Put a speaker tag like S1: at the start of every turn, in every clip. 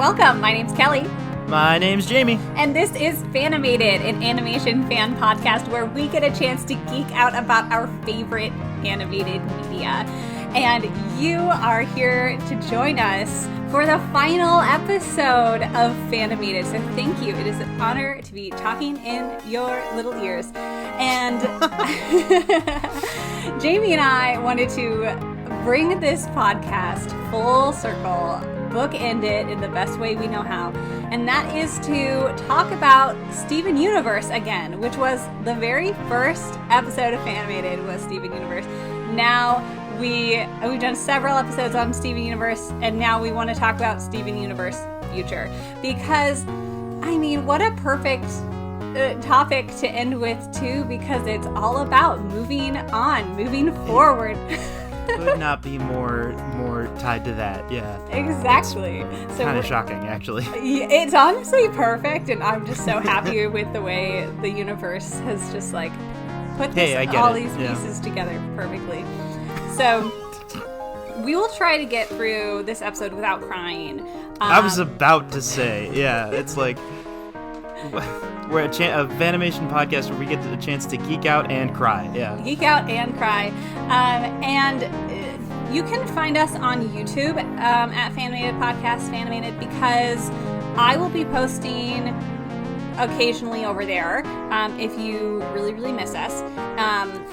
S1: Welcome. My name's Kelly.
S2: My name's Jamie.
S1: And this is Fanimated, an animation fan podcast where we get a chance to geek out about our favorite animated media. And you are here to join us for the final episode of Fanimated. So thank you. It is an honor to be talking in your little ears. And Jamie and I wanted to bring this podcast full circle, bookend it in the best way we know how, and that is to talk about Steven Universe again, which was the very first episode of Fanimated was Steven Universe. Now we've done several episodes on Steven Universe, and now we want to talk about Steven Universe Future, because I mean, what a perfect topic to end with too, because it's all about moving on, moving forward.
S2: Could not be more tied to that. Yeah,
S1: exactly. So
S2: kind of shocking, actually.
S1: It's honestly perfect, and I'm just so happy with the way the universe has just like put these pieces together perfectly. So we will try to get through this episode without crying.
S2: I was about to say, yeah, it's like we're a Fanimation podcast where we get the chance to geek out and cry. Yeah,
S1: geek out and cry, and you can find us on YouTube at Fanimated Podcast, Fanimated, because I will be posting occasionally over there if you really miss us,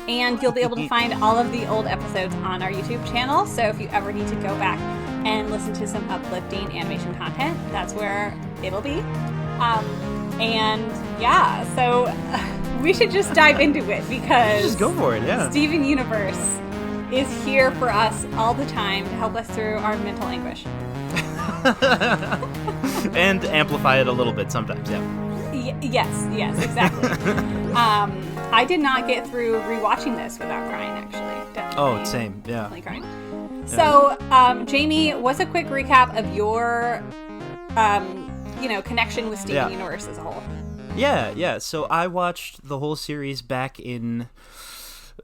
S1: and you'll be able to find all of the old episodes on our YouTube channel. So if you ever need to go back and listen to some uplifting animation content, that's where it'll be. And yeah, so we should just dive into it, because
S2: just go for it. Yeah,
S1: Steven Universe is here for us all the time to help us through our mental anguish.
S2: And amplify it a little bit sometimes, yeah.
S1: Yes, exactly. I did not get through rewatching this without crying, actually. Definitely,
S2: same, yeah.
S1: Definitely crying. Yeah. So, Jamie, what's a quick recap of your, connection with Steven Universe as a whole?
S2: Yeah. So I watched the whole series back in...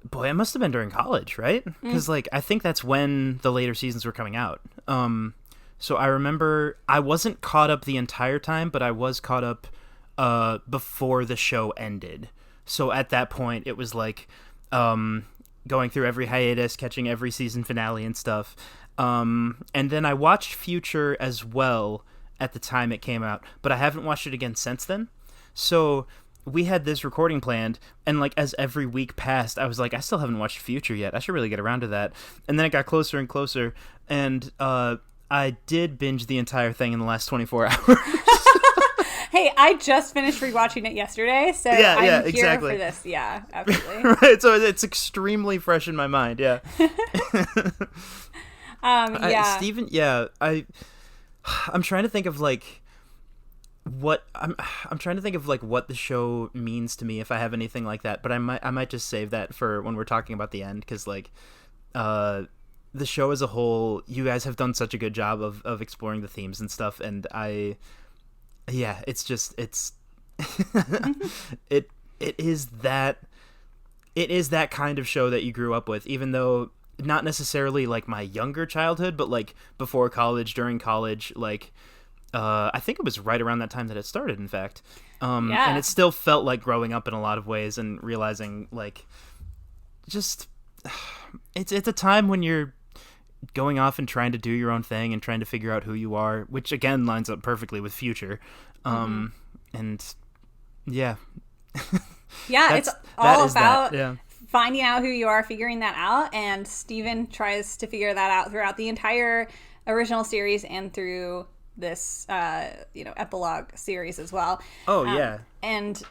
S2: Boy, it must have been during college, right? Because, I think that's when the later seasons were coming out. So I remember I wasn't caught up the entire time, but I was caught up before the show ended. So at that point, it was going through every hiatus, catching every season finale and stuff. And then I watched Future as well at the time it came out, but I haven't watched it again since then. So we had this recording planned, and as every week passed, I was like, I still haven't watched Future yet. I should really get around to that. And then it got closer and closer, and I did binge the entire thing in the last 24 hours.
S1: Hey, I just finished rewatching it yesterday, so I'm here for this. Yeah, absolutely.
S2: Right, so it's extremely fresh in my mind. Yeah. Steven. Yeah, I'm trying to think of what I'm trying to think of what the show means to me, if I have anything like that. But I might just save that for when we're talking about the end, because the show as a whole, you guys have done such a good job of exploring the themes and stuff, and it's just it is that kind of show that you grew up with, even though not necessarily my younger childhood, but before college, during college, I think it was right around that time that it started, in fact. And it still felt like growing up in a lot of ways, and realizing it's a time when you're going off and trying to do your own thing and trying to figure out who you are, which again lines up perfectly with Future. And yeah.
S1: Yeah, it's all about finding out who you are, figuring that out, and Steven tries to figure that out throughout the entire original series and through this epilogue series as well. And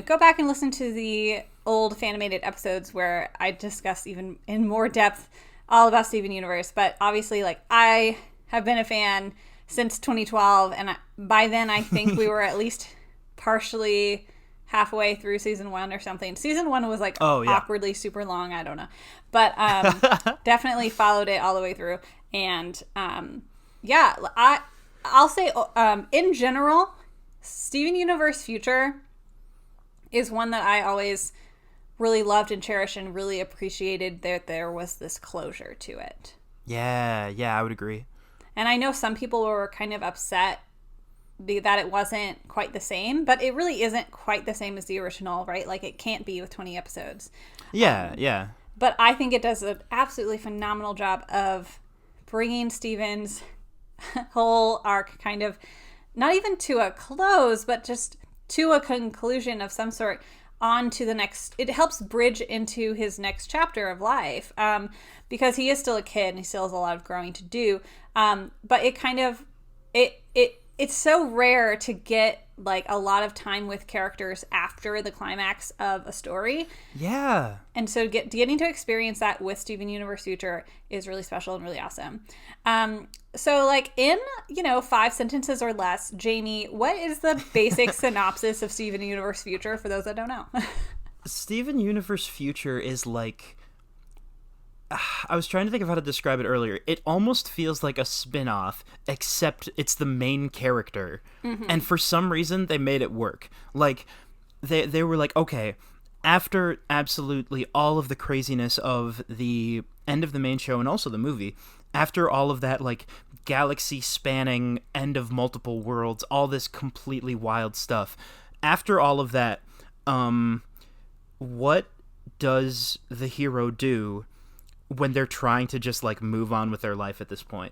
S1: go back and listen to the old Fanimated episodes where I discuss even in more depth all about Steven Universe. But obviously, I have been a fan since 2012, and by then I think we were at least partially halfway through season 1 or something. Season 1 was awkwardly super long. I don't know, but definitely followed it all the way through. And I'll say in general, Steven Universe Future is one that I always really loved and cherished, and really appreciated that there was this closure to it.
S2: Yeah, I would agree.
S1: And I know some people were kind of upset that it wasn't quite the same, but it really isn't quite the same as the original, right? Like, it can't be with 20 episodes.
S2: Yeah.
S1: But I think it does an absolutely phenomenal job of bringing Steven's whole arc kind of not even to a close, but just to a conclusion of some sort on to the next. It helps bridge into his next chapter of life, because he is still a kid and he still has a lot of growing to do. But it kind of, it's so rare to get like a lot of time with characters after the climax of a story.
S2: Yeah.
S1: And so getting to experience that with Steven Universe Future is really special and really awesome. So like in, 5 sentences or less, Jamie, what is the basic synopsis of Steven Universe Future for those that don't know?
S2: Steven Universe Future is like, I was trying to think of how to describe it earlier. It almost feels like a spin-off, except it's the main character. Mm-hmm. And for some reason, they made it work. Like, they were like, okay, after absolutely all of the craziness of the end of the main show and also the movie, after all of that, like, galaxy-spanning end of multiple worlds, all this completely wild stuff, after all of that, what does the hero do when they're trying to just like move on with their life at this point?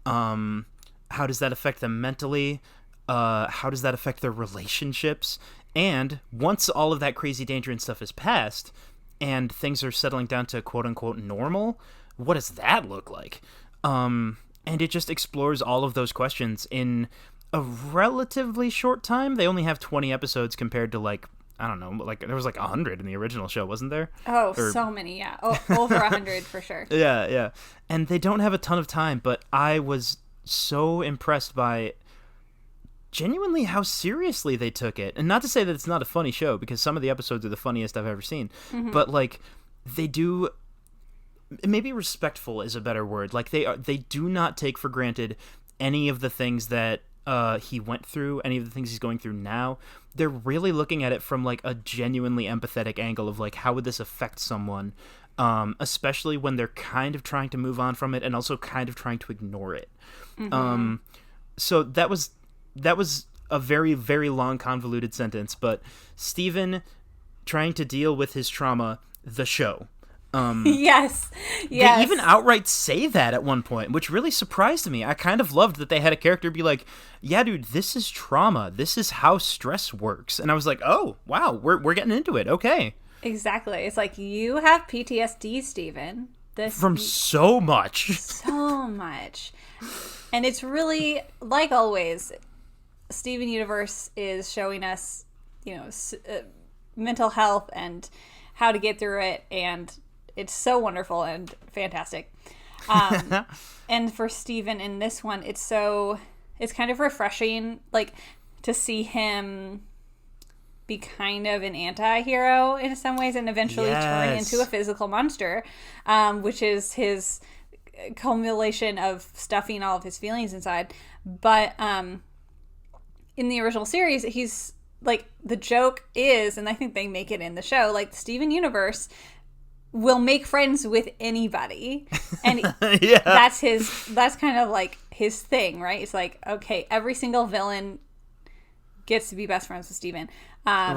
S2: How does that affect them mentally? How does that affect their relationships? And once all of that crazy danger and stuff is past and things are settling down to quote unquote normal, what does that look like? And it just explores all of those questions in a relatively short time. They only have 20 episodes compared to like, I don't know, like there was like 100 in the original show, wasn't there?
S1: Oh, so many, yeah. Over 100 for sure.
S2: Yeah. And they don't have a ton of time, but I was so impressed by genuinely how seriously they took it. And not to say that it's not a funny show, because some of the episodes are the funniest I've ever seen. Mm-hmm. But like they do, maybe respectful is a better word. Like they do not take for granted any of the things that he went through, any of the things he's going through now. They're really looking at it from like a genuinely empathetic angle of like, how would this affect someone, especially when they're kind of trying to move on from it and also kind of trying to ignore it. Mm-hmm. So that was a very, very long convoluted sentence, but Steven trying to deal with his trauma, the show.
S1: Yes.
S2: They even outright say that at one point, which really surprised me. I kind of loved that they had a character be like, yeah, dude, this is trauma. This is how stress works. And I was like, oh, wow, we're getting into it. Okay.
S1: Exactly. It's like, you have PTSD, Steven.
S2: From so much.
S1: So much. And it's really, like always, Steven Universe is showing us, mental health and how to get through it, and it's so wonderful and fantastic. And for Steven in this one, it's kind of refreshing, like, to see him be kind of an anti-hero in some ways and eventually turn into a physical monster, which is his culmination of stuffing all of his feelings inside. But in the original series, he's like, the joke is, and I think they make it in the show, like, Steven Universe will make friends with anybody, and that's kind of like his thing, right? It's like, okay, every single villain gets to be best friends with Steven.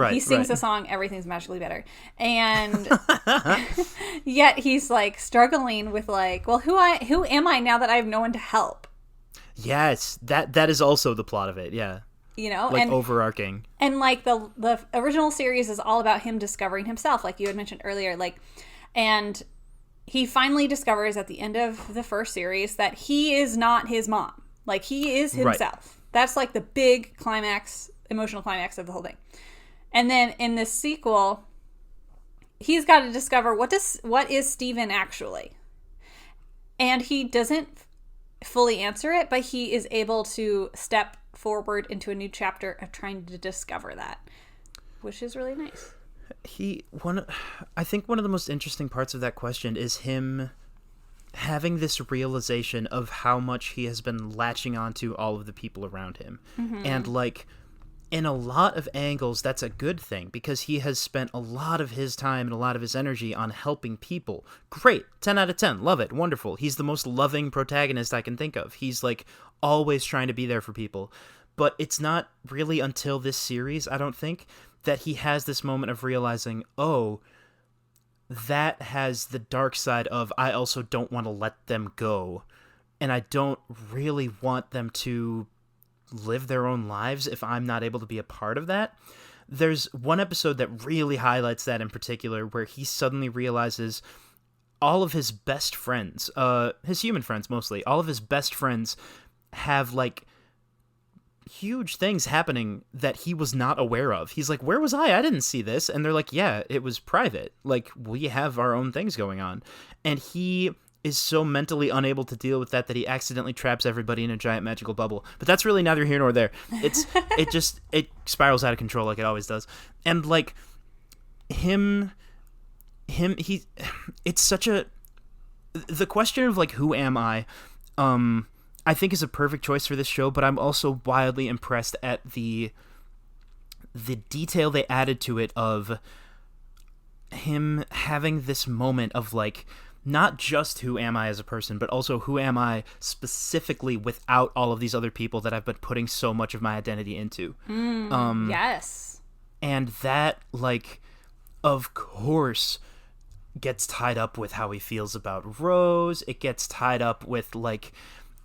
S1: He sings a song, everything's magically better, and yet he's like struggling with like, well, who am I now that I have no one to help?
S2: Yes, that is also the plot of it. Yeah. Like, and overarching. And
S1: like the original series is all about him discovering himself, like you had mentioned earlier, like. And he finally discovers at the end of the first series that he is not his mom. Like, he is himself. Right. That's like the big climax, emotional climax of the whole thing. And then in this sequel, he's got to discover what is Steven actually. And he doesn't fully answer it, but he is able to step forward into a new chapter of trying to discover that, which is really nice.
S2: I think one of the most interesting parts of that question is him having this realization of how much he has been latching onto all of the people around him. Mm-hmm. And like, in a lot of angles, that's a good thing, because he has spent a lot of his time and a lot of his energy on helping people. Great. 10 out of 10. Love it. Wonderful. He's the most loving protagonist I can think of. He's like always trying to be there for people. but it's not really until this series, I don't think, that he has this moment of realizing, oh, that has the dark side of, I also don't want to let them go, and I don't really want them to live their own lives if I'm not able to be a part of that. There's one episode that really highlights that in particular, where he suddenly realizes all of his best friends, his human friends mostly, all of his best friends have, like, huge things happening that he was not aware of. He's like, where was I? I didn't see this. And they're like, yeah, it was private. Like, we have our own things going on. And he is so mentally unable to deal with that he accidentally traps everybody in a giant magical bubble. But that's really neither here nor there. It spirals out of control like it always does. And, like, it's such a, the question of, like, who am I think is a perfect choice for this show, but I'm also wildly impressed at the detail they added to it of him having this moment of, like, not just who am I as a person, but also who am I specifically without all of these other people that I've been putting so much of my identity into.
S1: Yes.
S2: And that, like, of course, gets tied up with how he feels about Rose. It gets tied up with, like,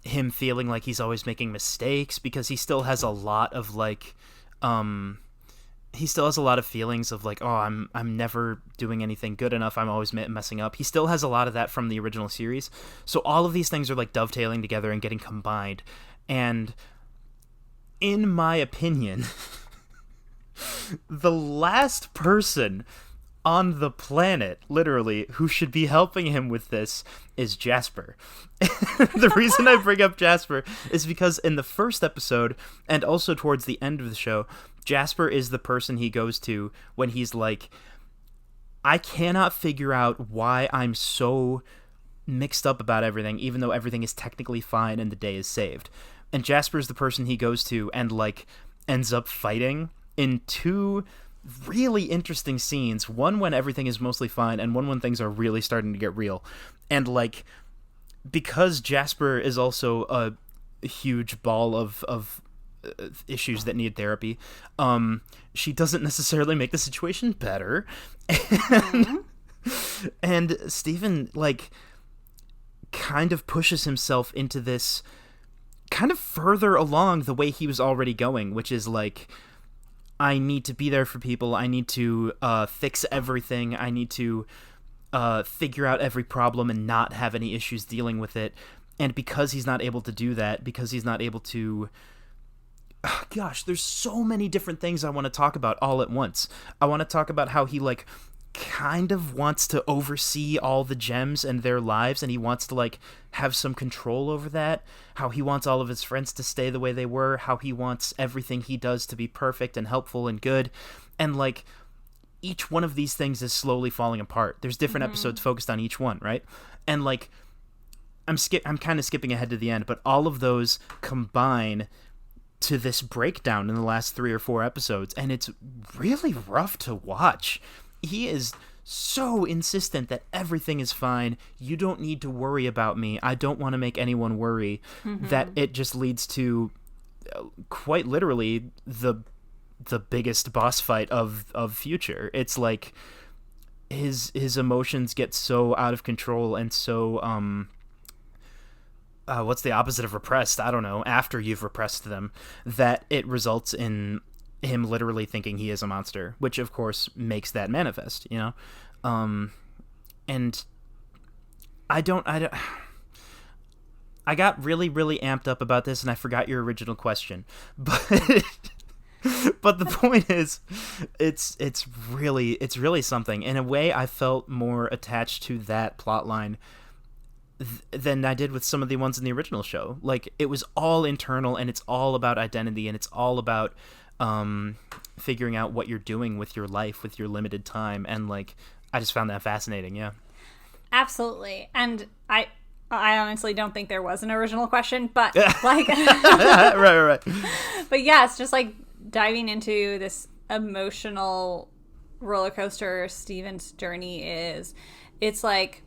S2: him feeling like he's always making mistakes, because he still has a lot of, like, he still has a lot of feelings of, like, oh, I'm never doing anything good enough, I'm always messing up. He still has a lot of that from the original series. So all of these things are, like, dovetailing together and getting combined. And in my opinion, the last person on the planet, literally, who should be helping him with this is Jasper. The reason I bring up Jasper is because in the first episode, and also towards the end of the show, Jasper is the person he goes to when he's like, I cannot figure out why I'm so mixed up about everything, even though everything is technically fine and the day is saved. And Jasper is the person he goes to and, like, ends up fighting in two really interesting scenes, one when everything is mostly fine and one when things are really starting to get real. And, like, because Jasper is also a huge ball of issues that need therapy, she doesn't necessarily make the situation better. And Steven, like, kind of pushes himself into this kind of further along the way he was already going, which is, like, I need to be there for people. I need to fix everything. I need to figure out every problem and not have any issues dealing with it. And because he's not able to do that, because he's not able to... gosh, there's so many different things I want to talk about all at once. I want to talk about how he, like, kind of wants to oversee all the gems and their lives, and he wants to, like, have some control over that, how he wants all of his friends to stay the way they were, how he wants everything he does to be perfect and helpful and good, and, like, each one of these things is slowly falling apart. There's different episodes focused on each one, right? And, like, I'm kind of skipping ahead to the end, but all of those combine to this breakdown in the last 3 or 4 episodes, and it's really rough to watch. He is so insistent that everything is fine. You don't need to worry about me. I don't want to make anyone worry. That it just leads to quite literally the biggest boss fight of Future. It's like his emotions get so out of control and so what's the opposite of repressed? I don't know. After you've repressed them, that it results in him literally thinking he is a monster, which of course makes that manifest, you know? And I got really, really amped up about this, and I forgot your original question, but but the point is, it's really something. In a way, I felt more attached to that plot line than I did with some of the ones in the original show. Like, it was all internal, and it's all about identity, and it's all about figuring out what you're doing with your life, with your limited time, and, like, I just found that fascinating. Yeah,
S1: absolutely. And I honestly don't think there was an original question, but like
S2: right.
S1: But yeah, it's just like diving into this emotional roller coaster Steven's journey is. It's like,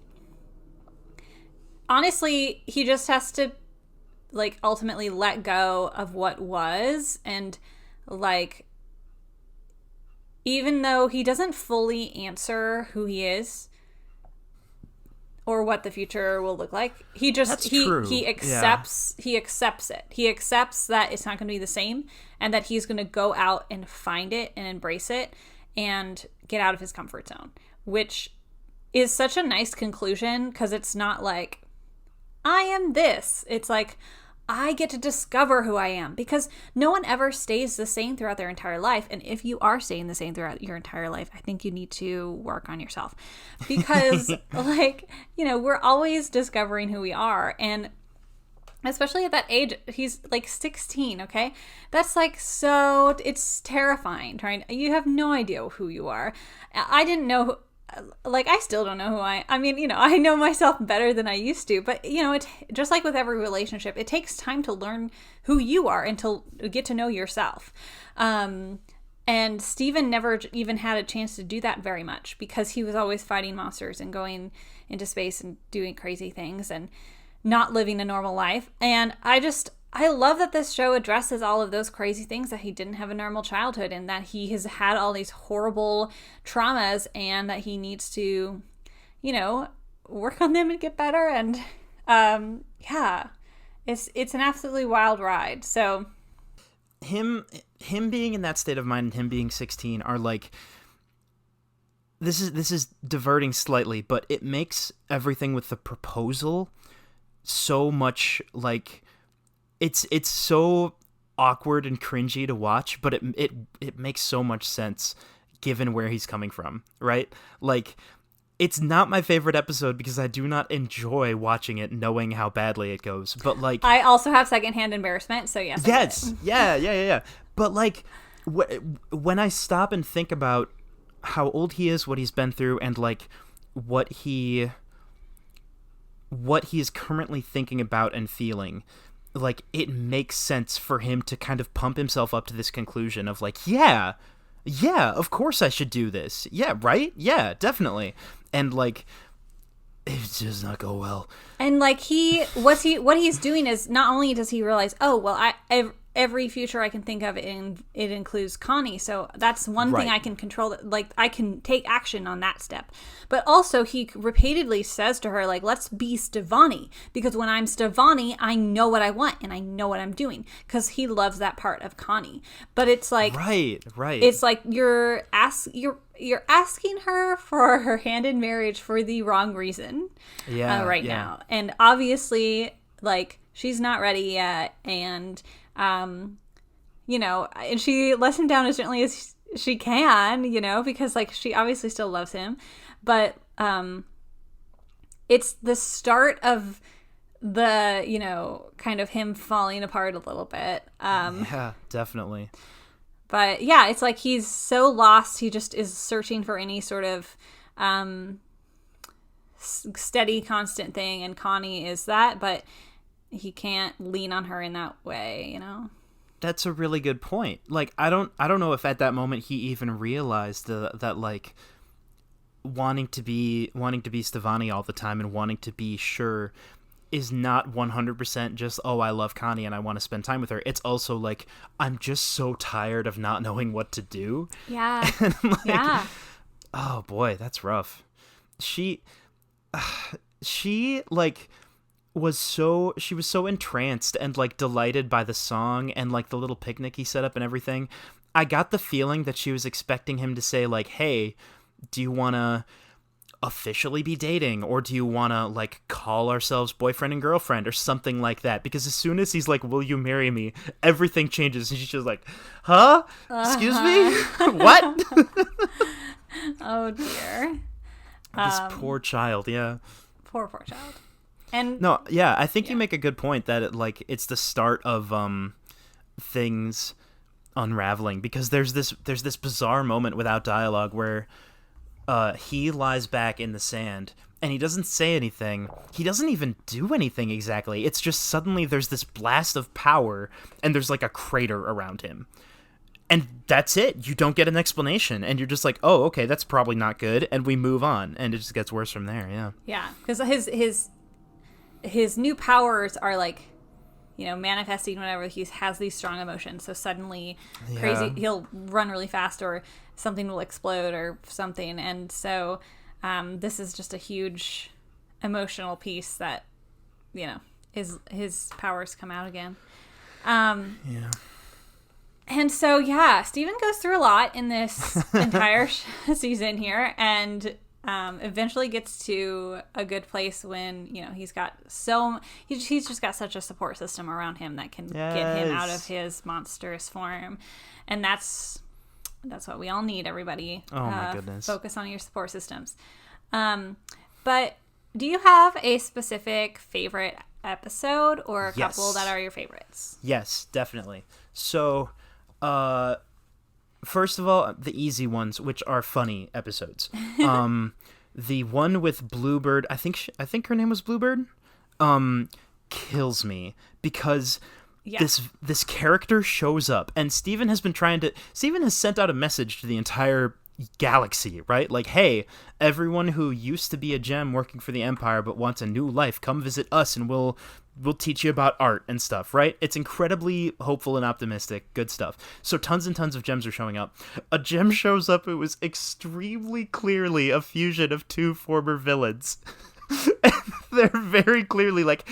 S1: honestly, he just has to like ultimately let go of what was, and like even though he doesn't fully answer who he is or what the future will look like, he accepts he accepts it. He accepts that it's not going to be the same, and that he's going to go out and find it and embrace it and get out of his comfort zone, which is such a nice conclusion, because it's not like I am this. It's like I get to discover who I am, because no one ever stays the same throughout their entire life. And if you are staying the same throughout your entire life, I think you need to work on yourself, because like, you know, we're always discovering who we are. And especially at that age, he's like 16. Okay. That's like, so it's terrifying. You have no idea who you are. I didn't know like, I still don't know who I mean, you know, I know myself better than I used to, but you know, it just like with every relationship, it takes time to learn who you are and to get to know yourself. And Steven never even had a chance to do that very much, because he was always fighting monsters and going into space and doing crazy things and not living a normal life. And I love that this show addresses all of those crazy things, that he didn't have a normal childhood and that he has had all these horrible traumas, and that he needs to, you know, work on them and get better. And yeah, it's an absolutely wild ride. So
S2: him being in that state of mind and him being 16 are like, this is diverting slightly, but it makes everything with the proposal so much like, it's so awkward and cringy to watch, but it makes so much sense given where he's coming from, right? Like, it's not my favorite episode because I do not enjoy watching it knowing how badly it goes, but like,
S1: I also have secondhand embarrassment, so yes.
S2: Yeah. But like, when I stop and think about how old he is, what he's been through, and like what he is currently thinking about and feeling, like, it makes sense for him to kind of pump himself up to this conclusion of like, yeah, of course I should do this. Yeah, right? Yeah, definitely. And like, it does not go well.
S1: And like, what he's doing is, not only does he realize, oh, well, every future I can think of, it includes Connie, so that's one thing I can control, like I can take action on that step. But also he repeatedly says to her, like, let's be Stevani, because when I'm Stevani, I know what I want and I know what I'm doing, because he loves that part of Connie. But it's like, right, it's like you're asking her for her hand in marriage for the wrong reason now, and obviously, like, she's not ready yet, and you know, and she lets him down as gently as she can, you know, because like, she obviously still loves him, but it's the start of the, you know, kind of him falling apart a little bit.
S2: Yeah, definitely.
S1: But yeah, it's like he's so lost, he just is searching for any sort of steady, constant thing, and Connie is that, but he can't lean on her in that way, you know?
S2: That's a really good point. Like, I don't know if at that moment he even realized that like, wanting to be Stevani all the time and wanting to be sure is not 100% just, oh, I love Connie and I want to spend time with her. It's also like, I'm just so tired of not knowing what to do.
S1: Yeah.
S2: And like,
S1: yeah.
S2: Oh boy, that's rough. She like she was so entranced and like delighted by the song and like the little picnic he set up and everything. I got the feeling that she was expecting him to say like, hey, do you want to officially be dating, or do you want to like call ourselves boyfriend and girlfriend or something like that? Because as soon as he's like, will you marry me, everything changes, and she's just like, huh? Excuse me? What?
S1: Oh dear.
S2: This poor child. Yeah,
S1: poor child. And
S2: no, yeah, I think you make a good point that it's the start of things unraveling, because there's this bizarre moment without dialogue where he lies back in the sand and he doesn't say anything. He doesn't even do anything exactly. It's just suddenly there's this blast of power and there's like a crater around him. And that's it. You don't get an explanation. And you're just like, oh, okay, that's probably not good. And we move on. And it just gets worse from there, yeah.
S1: Yeah, because his new powers are like manifesting whenever he has these strong emotions. So suddenly he'll run really fast, or something will explode or something. And so this is just a huge emotional piece that, his powers come out again. And so, Steven goes through a lot in this entire season here, and eventually gets to a good place when, he's just got such a support system around him that can get him out of his monstrous form. And that's what we all need, everybody.
S2: Oh my goodness.
S1: Focus on your support systems. But do you have a specific favorite episode or a couple that are your favorites?
S2: Yes, definitely. So, first of all, the easy ones, which are funny episodes. The one with Bluebird, I think her name was Bluebird, kills me because this character shows up, and Steven has sent out a message to the entire galaxy, right? Like, hey, everyone who used to be a gem working for the Empire but wants a new life, come visit us and we'll teach you about art and stuff, right? It's incredibly hopeful and optimistic. Good stuff. So tons and tons of gems are showing up. A gem shows up. It was extremely clearly a fusion of two former villains. They're very clearly like,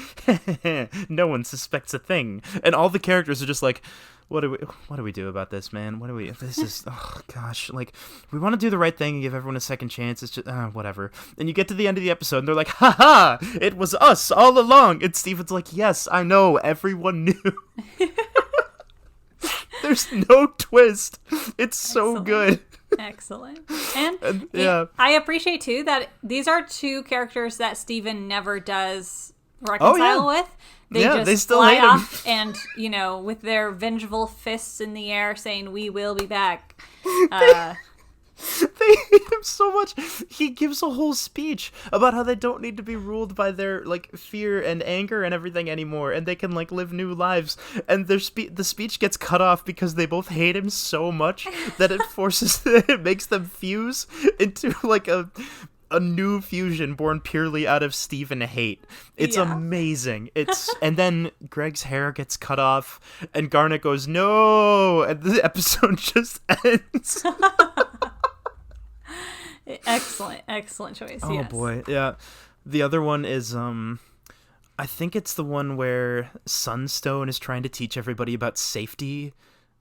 S2: no one suspects a thing. And all the characters are just like, what do we do about this, man? This is, oh gosh, like, we want to do the right thing and give everyone a second chance. It's just, whatever. And you get to the end of the episode and they're like, haha, it was us all along. And Steven's like, yes, I know, everyone knew. There's no twist. It's so good.
S1: Excellent. And I appreciate too that these are two characters that Steven never does reconcile with. They still fly hate off him. And, with their vengeful fists in the air saying, we will be back.
S2: They hate him so much. He gives a whole speech about how they don't need to be ruled by their, fear and anger and everything anymore, and they can, live new lives. And the speech gets cut off because they both hate him so much that it makes them fuse into, a new fusion born purely out of Steven hate. It's amazing. And then Greg's hair gets cut off and Garnet goes, no, and the episode just ends.
S1: Excellent choice.
S2: Oh boy. Yeah. The other one is I think it's the one where Sunstone is trying to teach everybody about safety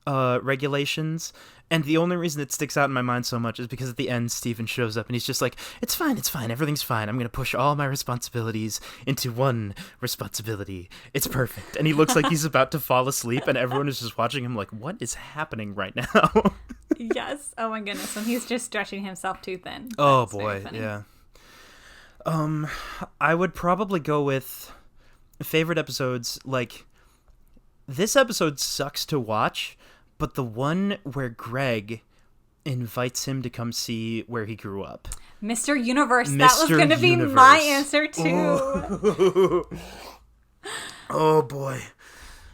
S2: regulations, and the only reason it sticks out in my mind so much is because at the end Steven shows up and he's just like, it's fine, everything's fine, I'm gonna push all my responsibilities into one responsibility, it's perfect. And he looks like he's about to fall asleep and everyone is just watching him like, what is happening right now?
S1: Yes. Oh my goodness. And he's just stretching himself too thin.
S2: Oh boy. Yeah. I would probably go with favorite episodes. This episode sucks to watch, but the one where Greg invites him to come see where he grew up.
S1: Mr. Universe. That was going to be my answer, too.
S2: Oh, boy.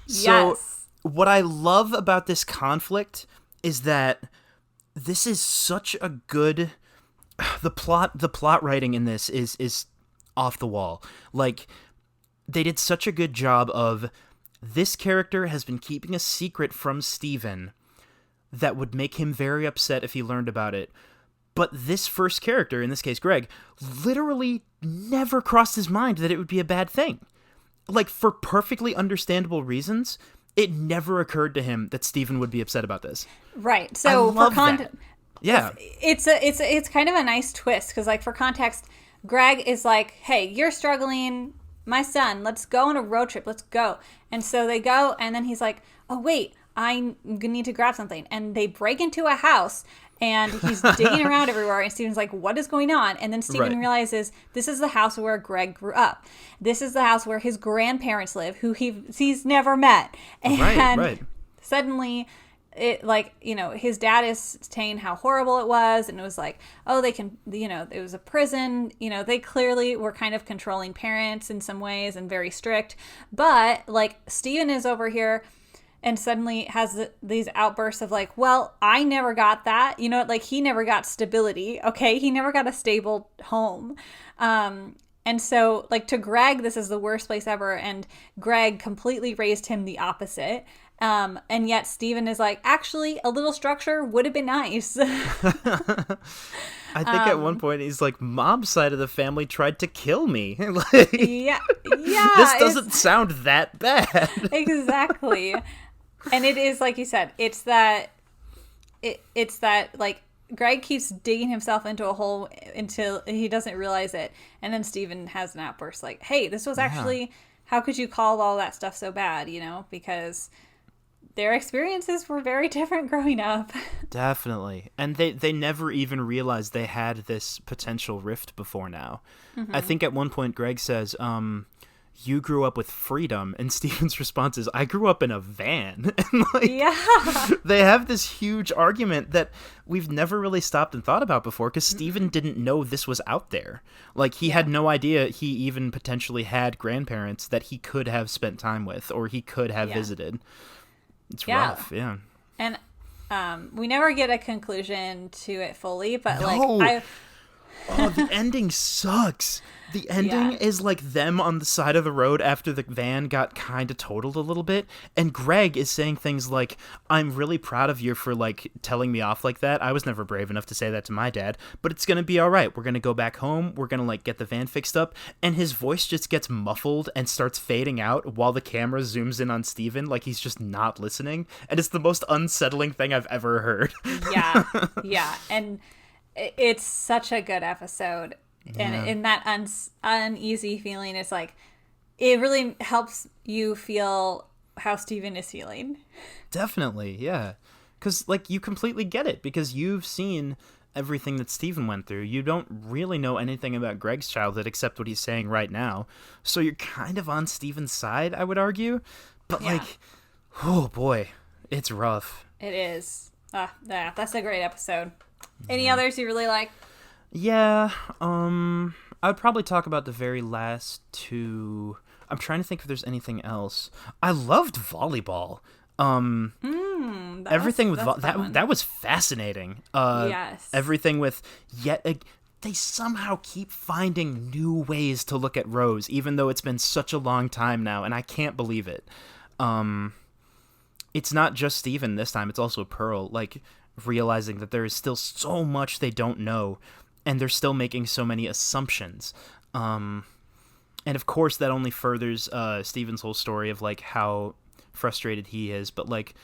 S2: So, what I love about this conflict is that this is such a good... The plot writing in this is off the wall. They did such a good job of... This character has been keeping a secret from Steven that would make him very upset if he learned about it. But this first character, in this case Greg, literally never crossed his mind that it would be a bad thing. For perfectly understandable reasons, it never occurred to him that Steven would be upset about this.
S1: Right. So for context,
S2: yeah,
S1: it's kind of a nice twist because for context, Greg is like, hey, you're struggling. My son, let's go on a road trip. Let's go. And so they go, and then he's like, oh, wait, I need to grab something. And they break into a house, and he's digging around everywhere. And Steven's like, what is going on? And then Steven realizes this is the house where Greg grew up. This is the house where his grandparents live, who he's never met. And suddenly... his dad is saying how horrible it was, and it was like, oh, they can, it was a prison, they clearly were kind of controlling parents in some ways and very strict, but Steven is over here and suddenly has these outbursts of well, I never got that, he never got stability, okay, he never got a stable home, And so, like, to Greg, this is the worst place ever. And Greg completely raised him the opposite. And yet Steven is like, actually, a little structure would have been nice.
S2: I think at one point he's like, Mom's side of the family tried to kill me. Like,
S1: yeah.
S2: This doesn't sound that bad.
S1: Exactly. And it is, like you said, it's that, like, Greg keeps digging himself into a hole until he doesn't realize it. And then Steven has an outburst like, hey, this was actually, how could you call all that stuff so bad, you know? Because their experiences were very different growing up.
S2: Definitely. And they never even realized they had this potential rift before now. Mm-hmm. I think at one point Greg says, you grew up with freedom, and Steven's response is, I grew up in a van. And like, they have this huge argument that we've never really stopped and thought about before, because Steven didn't know this was out there. Like, he had no idea he even potentially had grandparents that he could have spent time with, or he could have visited. It's rough,
S1: And we never get a conclusion to it fully, but
S2: the ending sucks. The ending is like them on the side of the road after the van got kind of totaled a little bit, and Greg is saying things like, I'm really proud of you for like telling me off like that. I was never brave enough to say that to my dad, but it's gonna be all right. We're gonna go back home. We're gonna like get the van fixed up. And his voice just gets muffled and starts fading out while the camera zooms in on Steven, like he's just not listening. And it's the most unsettling thing I've ever heard.
S1: Yeah. And it's such a good episode. And in that uneasy feeling, it's like, it really helps you feel how Steven is feeling.
S2: Definitely, yeah. Because, like, you completely get it, because you've seen everything that Steven went through. You don't really know anything about Greg's childhood except what he's saying right now. So you're kind of on Steven's side, I would argue. But, like, oh boy, it's rough.
S1: It is. That's a great episode. Any others you really like?
S2: Yeah, I'd probably talk about the very last two. I'm trying to think if there's anything else. I loved volleyball. Everything with that was fascinating.
S1: Yes.
S2: Everything with they somehow keep finding new ways to look at Rose, even though it's been such a long time now, and I can't believe it. It's not just Steven this time; it's also Pearl. Like, realizing that there is still so much they don't know, and they're still making so many assumptions. And of course that only furthers Steven's whole story of like how frustrated he is. But like,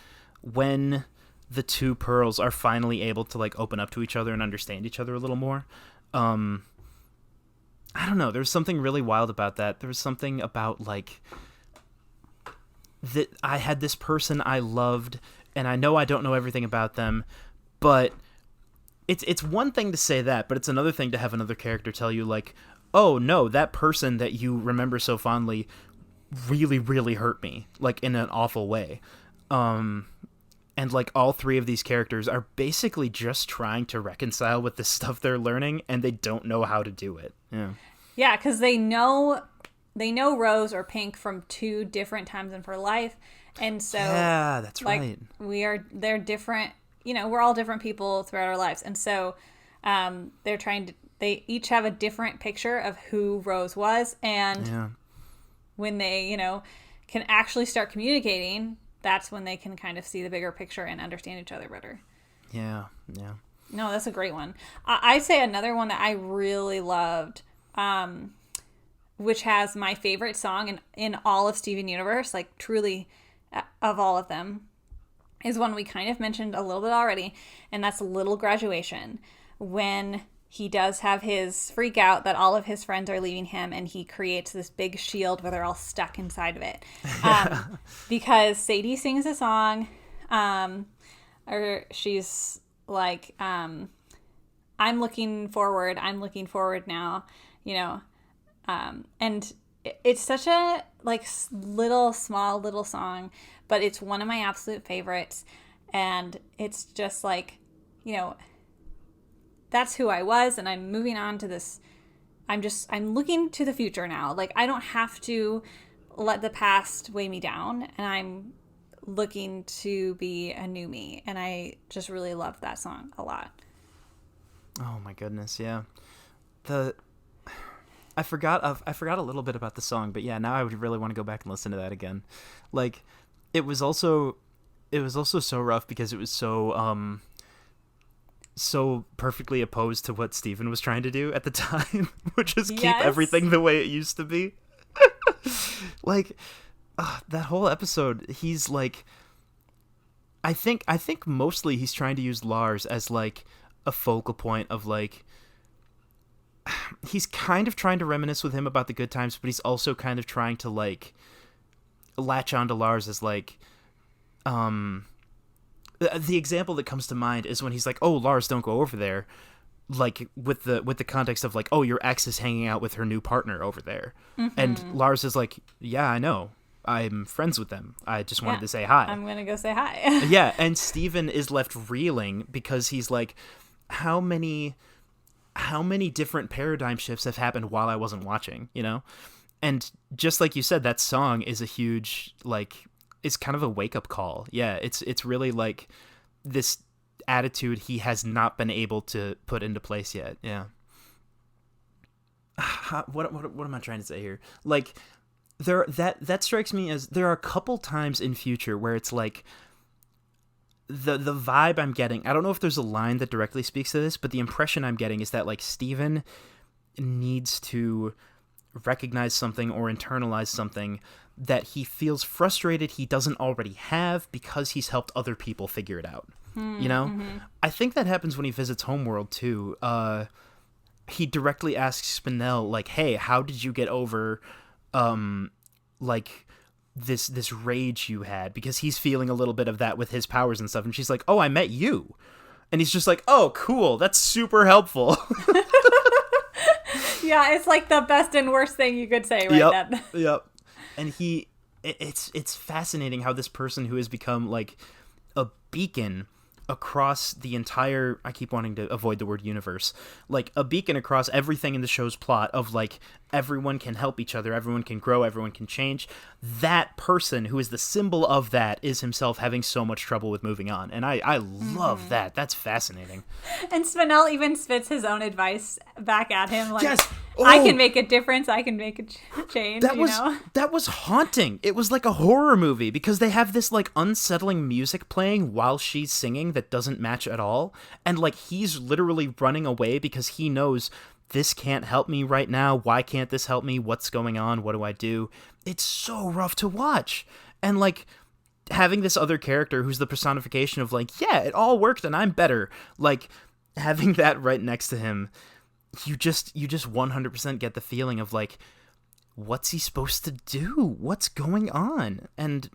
S2: when the two Pearls are finally able to like open up to each other and understand each other a little more, I don't know, there's something really wild about that. There was something about like that I had this person I loved, and I know I don't know everything about them, but it's one thing to say that, but it's another thing to have another character tell you, like, oh, no, that person that you remember so fondly really, really hurt me, like, in an awful way. And, like, all three of these characters are basically just trying to reconcile with the stuff they're learning, and they don't know how to do it.
S1: Yeah, because they know Rose or Pink from two different times in her life, and so
S2: that's
S1: like,
S2: right.
S1: They're different. You know, we're all different people throughout our lives, and so they each have a different picture of who Rose was, and when they, you know, can actually start communicating, that's when they can kind of see the bigger picture and understand each other better.
S2: Yeah.
S1: No, that's a great one. I'd say another one that I really loved, which has my favorite song in all of Steven Universe, like truly of all of them, is one we kind of mentioned a little bit already, and that's Little Graduation, when he does have his freak out that all of his friends are leaving him, and he creates this big shield where they're all stuck inside of it. Because Sadie sings a song, or she's like, I'm looking forward now, you know, and it's such a like small little song, but it's one of my absolute favorites. And it's just like, you know, that's who I was, and I'm moving on to this. I'm looking to the future now. Like, I don't have to let the past weigh me down, and I'm looking to be a new me. And I just really love that song a lot.
S2: Oh my goodness, yeah. I forgot a little bit about the song, but yeah, now I would really want to go back and listen to that again. Like, it was also so rough because it was so perfectly opposed to what Steven was trying to do at the time, which is keep everything the way it used to be. Like, that whole episode, he's like, I think mostly he's trying to use Lars as like a focal point of like, he's kind of trying to reminisce with him about the good times, but he's also kind of trying to like latch onto Lars as like, the example that comes to mind is when he's like, "Oh, Lars, don't go over there," like with the context of like, "Oh, your ex is hanging out with her new partner over there," and Lars is like, "Yeah, I know. I'm friends with them. I just wanted to say hi.
S1: I'm gonna go say hi."
S2: Yeah, and Steven is left reeling because he's like, how many different paradigm shifts have happened while I wasn't watching, you know? And just like you said, that song is a huge, like, it's kind of a wake-up call. Yeah, it's really like this attitude he has not been able to put into place yet. Yeah. What am I trying to say here? Like, that strikes me as there are a couple times in Future where it's like the vibe I'm getting, I don't know if there's a line that directly speaks to this, but the impression I'm getting is that like Steven needs to recognize something or internalize something that he feels frustrated he doesn't already have because he's helped other people figure it out. You know? Mm-hmm. I think that happens when he visits Homeworld too. He directly asks Spinel like, "Hey, how did you get over like this rage you had?" Because he's feeling a little bit of that with his powers and stuff. And she's like, "Oh, I met you." And he's just like, "Oh, cool. That's super helpful."
S1: Yeah, it's like the best and worst thing you could say right then.
S2: Yep. And it's fascinating how this person who has become like a beacon across the entire, I keep wanting to avoid the word universe, like a beacon across everything in the show's plot of like everyone can help each other, everyone can grow, everyone can change. That person who is the symbol of that is himself having so much trouble with moving on. And I love that. That's fascinating. And
S1: Spinel even spits his own advice back at him. Like,
S2: yes.
S1: I can make a difference. I can make a change.
S2: That was haunting. It was like a horror movie because they have this like unsettling music playing while she's singing that doesn't match at all. And like he's literally running away because he knows this can't help me right now. Why can't this help me? What's going on? What do I do? It's so rough to watch. And like having this other character who's the personification of like, yeah, it all worked and I'm better. Like having that right next to him, you just 100% get the feeling of like, what's he supposed to do? What's going on? And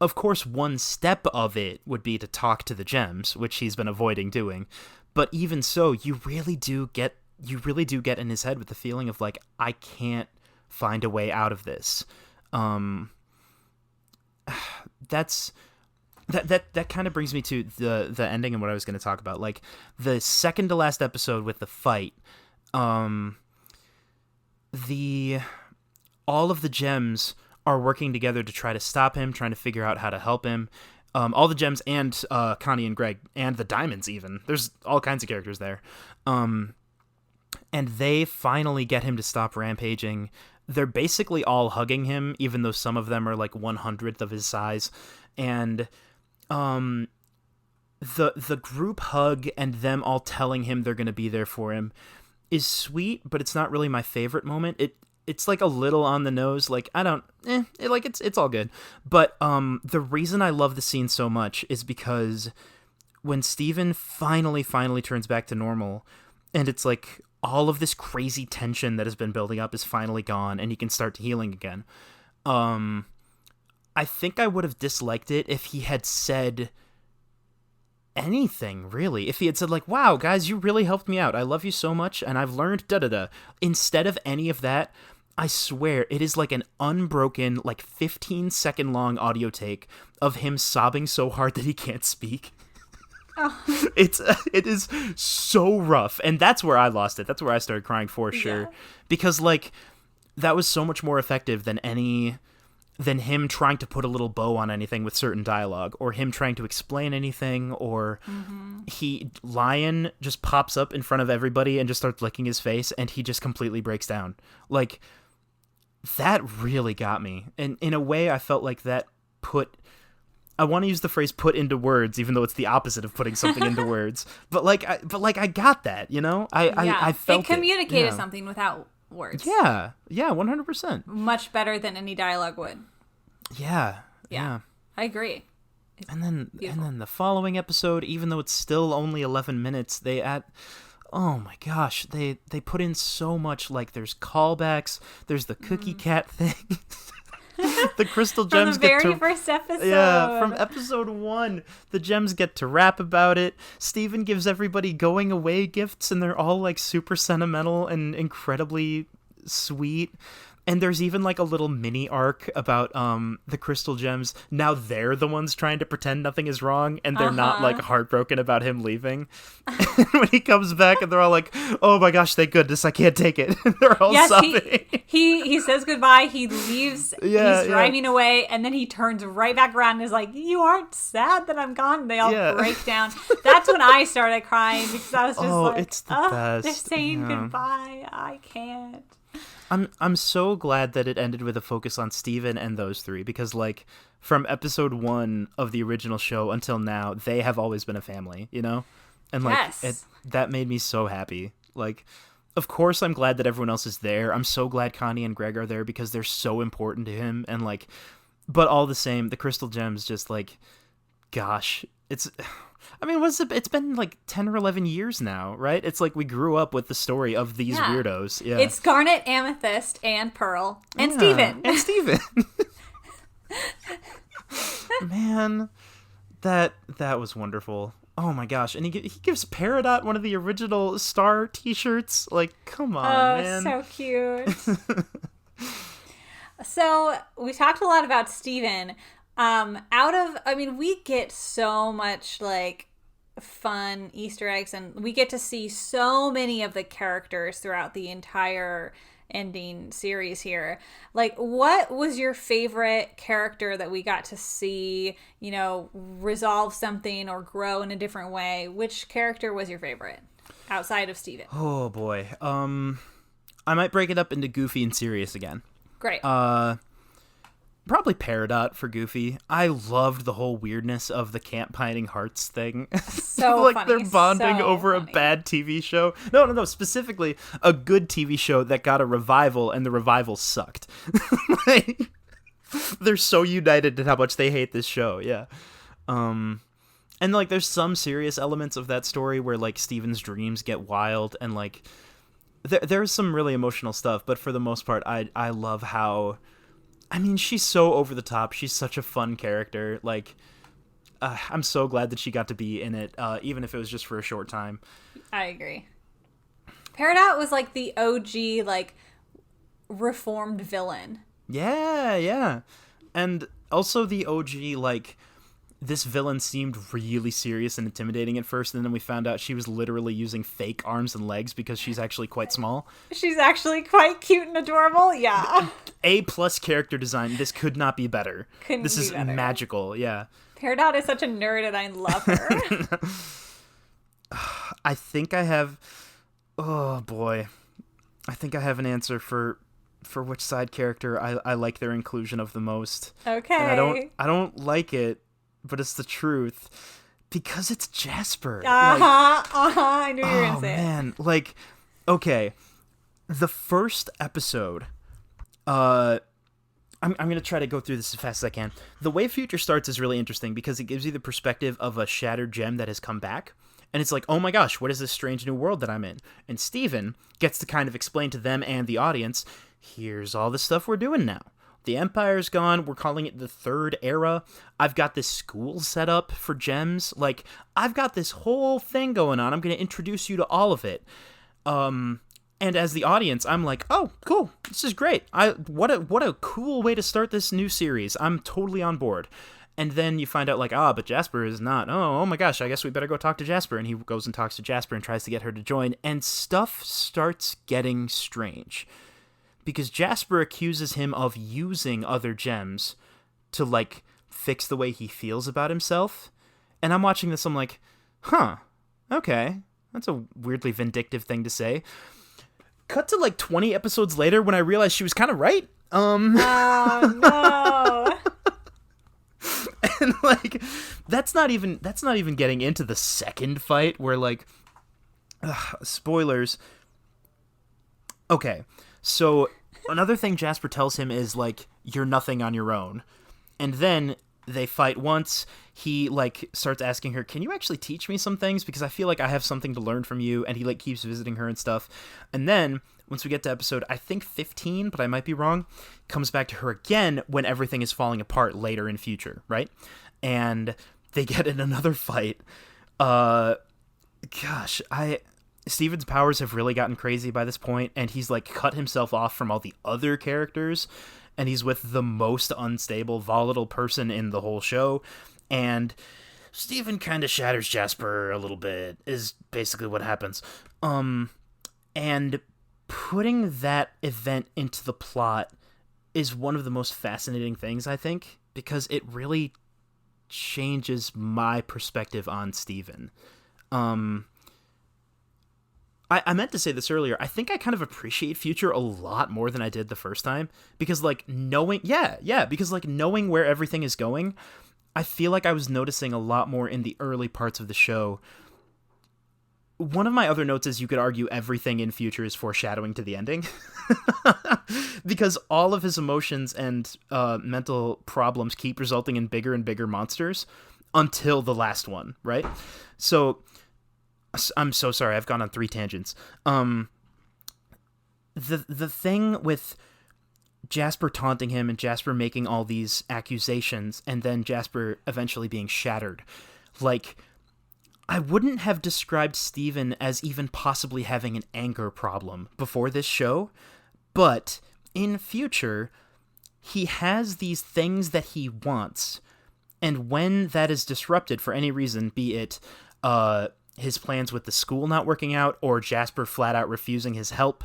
S2: of course, one step of it would be to talk to the gems, which he's been avoiding doing. But even so, you really do get in his head with the feeling of like, I can't find a way out of this. That kind of brings me to the ending and what I was going to talk about. Like the second to last episode with the fight, all of the gems are working together to try to stop him, trying to figure out how to help him. All the gems and Connie and Greg and the diamonds even. There's all kinds of characters there. And they finally get him to stop rampaging. They're basically all hugging him, even though some of them are like 1/100th of his size. And the group hug and them all telling him they're going to be there for him is sweet, but it's not really my favorite moment. It's like a little on the nose. Like it's all good. But the reason I love the scene so much is because when Steven finally turns back to normal, and it's like all of this crazy tension that has been building up is finally gone, and he can start healing again. I think I would have disliked it if he had said anything, really. If he had said like, "Wow, guys, you really helped me out. I love you so much, and I've learned da-da-da." Instead of any of that, I swear it is like an unbroken, like 15-second long audio take of him sobbing so hard that he can't speak. Oh. It is so rough, and that's where I lost it. That's where I started crying for sure, because like that was so much more effective than any than him trying to put a little bow on anything with certain dialogue, or him trying to explain anything, or Lion just pops up in front of everybody and just starts licking his face, and he just completely breaks down. Like, that really got me. And in a way, I felt like that I want to use the phrase "put into words," even though it's the opposite of putting something into words. But I got that, you know. I felt
S1: it communicated something without words.
S2: Yeah, 100%.
S1: Much better than any dialogue would.
S2: Yeah.
S1: I agree.
S2: And then the following episode, even though it's still only 11 minutes, oh my gosh, they put in so much. Like, there's callbacks, there's the cookie cat thing. The crystal gems
S1: from the very first episode.
S2: Yeah, from episode 1, the gems get to rap about it. Steven gives everybody going away gifts, and they're all like super sentimental and incredibly sweet. And there's even like a little mini arc about the crystal gems. Now they're the ones trying to pretend nothing is wrong, and they're not like heartbroken about him leaving. And when he comes back, and they're all like, "Oh my gosh, thank goodness, I can't take it." And they're all sobbing.
S1: He says goodbye. He leaves. He's driving away, and then he turns right back around and is like, "You aren't sad that I'm gone." And they all break down. That's when I started crying, because I was just
S2: it's the best.
S1: They're saying goodbye. I can't.
S2: I'm so glad that it ended with a focus on Steven and those three, because like from episode 1 of the original show until now, they have always been a family, you know? And like that made me so happy. Like, of course I'm glad that everyone else is there. I'm so glad Connie and Greg are there because they're so important to him, and like, but all the same, the crystal gems just like, gosh, it's been like 10 or 11 years now, right? It's like we grew up with the story of these weirdos. Yeah.
S1: It's Garnet, Amethyst, and Pearl, and Steven.
S2: And Steven. Man, that was wonderful. Oh my gosh. And he gives Peridot one of the original Star t-shirts. Like, come on, man.
S1: Oh, so cute. So, we talked a lot about Steven. We get so much like fun Easter eggs, and we get to see so many of the characters throughout the entire ending series here. Like, what was your favorite character that we got to see, you know, resolve something or grow in a different way? Which character was your favorite outside of Steven?
S2: Oh boy. I might break it up into Goofy and Serious again.
S1: Great.
S2: Probably Peridot for Goofy. I loved the whole weirdness of the camp pining hearts thing.
S1: So
S2: like
S1: funny.
S2: They're bonding over
S1: funny.
S2: A bad TV show. No. Specifically, a good TV show that got a revival, and the revival sucked. Like, they're so united in how much they hate this show. Yeah. And like, there's some serious elements of that story where like Steven's dreams get wild, and like there's some really emotional stuff. But for the most part, I love how. I mean, she's so over the top. She's such a fun character. Like, I'm so glad that she got to be in it, even if it was just for a short time.
S1: I agree. Peridot was like the OG, like, reformed villain.
S2: Yeah. And also the OG, like, this villain seemed really serious and intimidating at first, and then we found out she was literally using fake arms and legs because she's actually quite small.
S1: She's actually quite cute and adorable, yeah.
S2: A+ character design. This could not be better. This is better. Magical, yeah.
S1: Peridot is such a nerd, and I love her.
S2: I think I have... Oh, boy. I think I have an answer for which side character I like their inclusion of the most.
S1: Okay.
S2: And I don't like it, but it's the truth, because it's Jasper.
S1: I knew you were gonna say it.
S2: Oh man, like, okay, the first episode, I'm gonna try to go through this as fast as I can. The way Future starts is really interesting because it gives you the perspective of a shattered gem that has come back, and it's like, oh my gosh, what is this strange new world that I'm in? And Steven gets to kind of explain to them and the audience, here's all the stuff we're doing now. The Empire's gone. We're calling it the Third Era. I've got this school set up for gems. Like, I've got this whole thing going on. I'm going to introduce you to all of it. And as the audience, I'm like, oh, cool. This is great. What a cool way to start this new series. I'm totally on board. And then you find out, like, but Jasper is not. Oh my gosh, I guess we better go talk to Jasper. And he goes and talks to Jasper and tries to get her to join. And stuff starts getting strange. because Jasper accuses him of using other gems to, like, fix the way he feels about himself. And I'm watching this, I'm like, huh, okay, that's a weirdly vindictive thing to say. Cut to, like, 20 episodes later when I realized she was kind of right.
S1: Oh, no.
S2: And, like, that's not even getting into the second fight where, like, spoilers. Okay, so another thing Jasper tells him is, like, you're nothing on your own. And then they fight once. He, like, starts asking her, can you actually teach me some things? Because I feel like I have something to learn from you. And he, like, keeps visiting her and stuff. And then, once we get to episode, I think 15, but I might be wrong, comes back to her again when everything is falling apart later in future, right? And they get in another fight. Steven's powers have really gotten crazy by this point, and he's, like, cut himself off from all the other characters, and he's with the most unstable, volatile person in the whole show, and Steven kind of shatters Jasper a little bit, is basically what happens. And putting that event into the plot is one of the most fascinating things, I think, because it really changes my perspective on Steven. I meant to say this earlier. I think I kind of appreciate Future a lot more than I did the first time because, like, knowing where everything is going, I feel like I was noticing a lot more in the early parts of the show. One of my other notes is you could argue everything in Future is foreshadowing to the ending because all of his emotions and mental problems keep resulting in bigger and bigger monsters until the last one, right? So I'm so sorry. I've gone on 3 tangents. The thing with Jasper taunting him and Jasper making all these accusations and then Jasper eventually being shattered. Like, I wouldn't have described Steven as even possibly having an anger problem before this show, but in Future, he has these things that he wants, and when that is disrupted for any reason, be it his plans with the school not working out, or Jasper flat out refusing his help.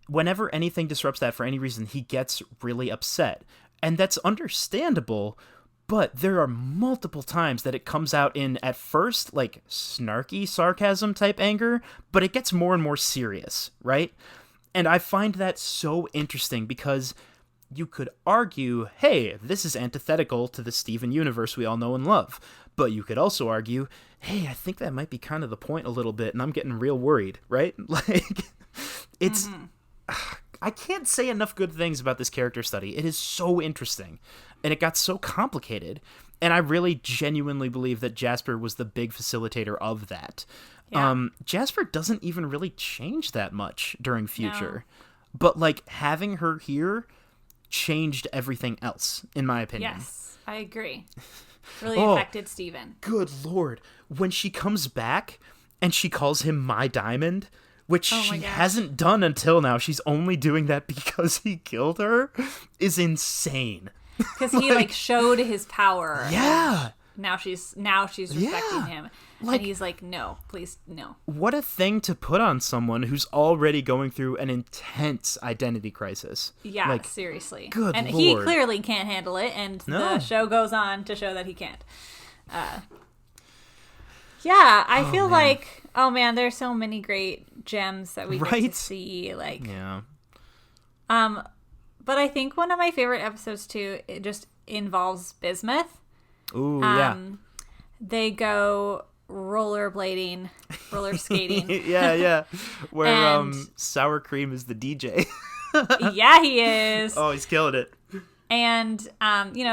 S2: Whenever anything disrupts that for any reason, he gets really upset. And that's understandable, but there are multiple times that it comes out in, at first, like, snarky sarcasm type anger, but it gets more and more serious, right? And I find that so interesting because you could argue, hey, this is antithetical to the Steven universe we all know and love. But you could also argue, hey, I think that might be kind of the point a little bit, and I'm getting real worried, right? Like, it's... I can't say enough good things about this character study. It is so interesting, and it got so complicated, and I really genuinely believe that Jasper was the big facilitator of that. Yeah. Jasper doesn't even really change that much during Future, but, like, having her here changed everything else, in my opinion.
S1: Yes, I agree. Really affected Steven.
S2: Good Lord. When she comes back and she calls him my diamond, which she hasn't done until now, she's only doing that because he killed her, is insane.
S1: Because he, like, showed his power.
S2: Yeah.
S1: Now she's respecting him. Like, and he's like, no, please, no.
S2: What a thing to put on someone who's already going through an intense identity crisis.
S1: Yeah,
S2: like,
S1: seriously.
S2: Good
S1: and
S2: Lord.
S1: He clearly can't handle it, and the show goes on to show that he can't. Yeah, I feel like, oh man, there's so many great gems that we get to see. Like,
S2: yeah.
S1: But I think one of my favorite episodes too, it just involves Bismuth.
S2: Ooh, yeah.
S1: They go roller skating.
S2: yeah. Where Sour Cream is the DJ.
S1: Yeah, he is.
S2: Oh, he's killing it.
S1: And,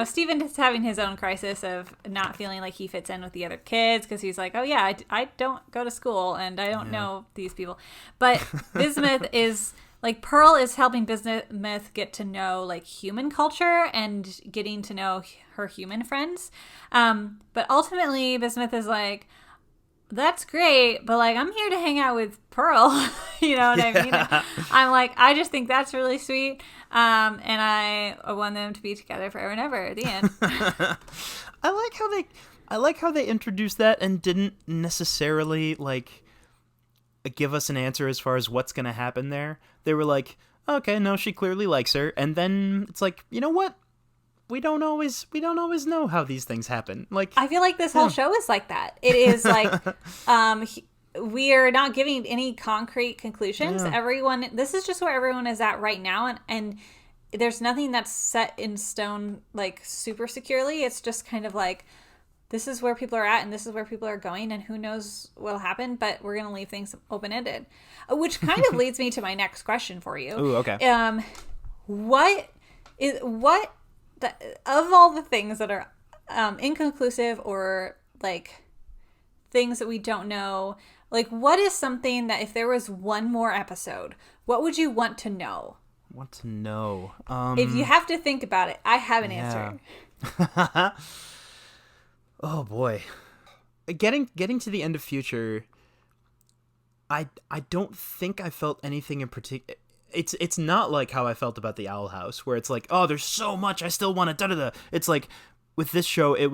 S1: Steven is having his own crisis of not feeling like he fits in with the other kids because he's like, oh, yeah, I don't go to school and I don't know these people. But Bismuth is, like, Pearl is helping Bismuth get to know, like, human culture and getting to know her human friends. But ultimately, Bismuth is like, that's great, but, like, I'm here to hang out with Pearl. You know what I mean? I'm like, I just think that's really sweet. And I want them to be together forever and ever at the end.
S2: I like how they introduced that and didn't necessarily, like, give us an answer as far as what's going to happen there. They were like, okay, no, she clearly likes her. And then it's like, you know what? We don't always know how these things happen. Like,
S1: I feel like this whole show is like that. It is like, we are not giving any concrete conclusions. Yeah. This is just where everyone is at right now, and there's nothing that's set in stone like super securely. It's just kind of like, this is where people are at, and this is where people are going, and who knows what'll happen. But we're gonna leave things open ended, which kind of leads me to my next question for you.
S2: Ooh, okay.
S1: Of all the things that are inconclusive or like things that we don't know, like what is something that if there was one more episode, what would you want to know?
S2: Want to know?
S1: If you have to think about it, I have an answer.
S2: Oh boy, getting to the end of Future, I don't think I felt anything in particular. It's not like how I felt about the Owl House, where it's like, oh, there's so much I still want to da-da-da. It's like, with this show, I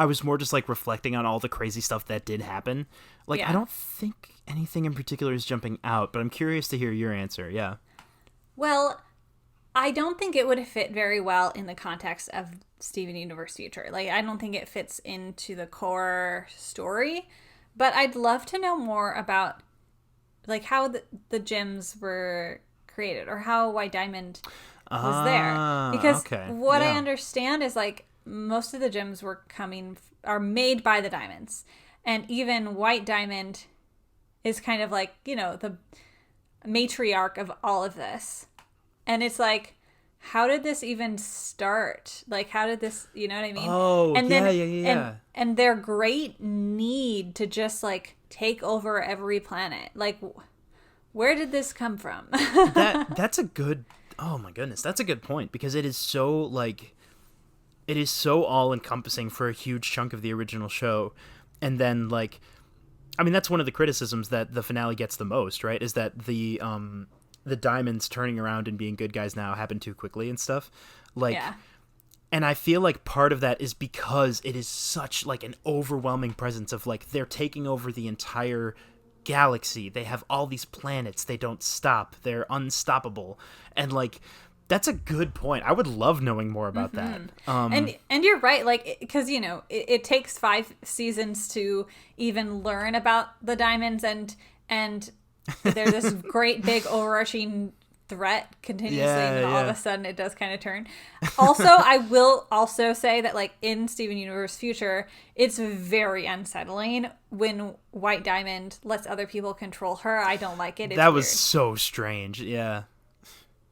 S2: was more just like reflecting on all the crazy stuff that did happen. Like, I don't think anything in particular is jumping out, but I'm curious to hear your answer. Yeah.
S1: Well, I don't think it would fit very well in the context of Steven Universe Future. Like, I don't think it fits into the core story, but I'd love to know more about like how the gems were created, or how White Diamond was there, because I understand is like most of the gems are made by the diamonds, and even White Diamond is kind of like, you know, the matriarch of all of this, and it's like, how did this even start? Like, how did this, you know what I mean?
S2: Oh, and then,
S1: and their great need to just like take over every planet, like, where did this come from?
S2: That's a good, oh my goodness, that's a good point, because it is so like, it is so all encompassing for a huge chunk of the original show. And then like, I mean, that's one of the criticisms that the finale gets the most, right? Is that the diamonds turning around and being good guys now happen too quickly and stuff. Like, and I feel like part of that is because it is such like an overwhelming presence of like, they're taking over the entire galaxy. They have all these planets. They don't stop. They're unstoppable. And like, that's a good point. I would love knowing more about that.
S1: And you're right, like, because, you know, it takes 5 seasons to even learn about the diamonds, and they're this great big overarching threat continuously, and then all of a sudden it does kind of turn. Also, I will also say that like in Steven Universe Future, it's very unsettling when White Diamond lets other people control her. I don't like it. It's
S2: that was
S1: weird.
S2: So strange. Yeah.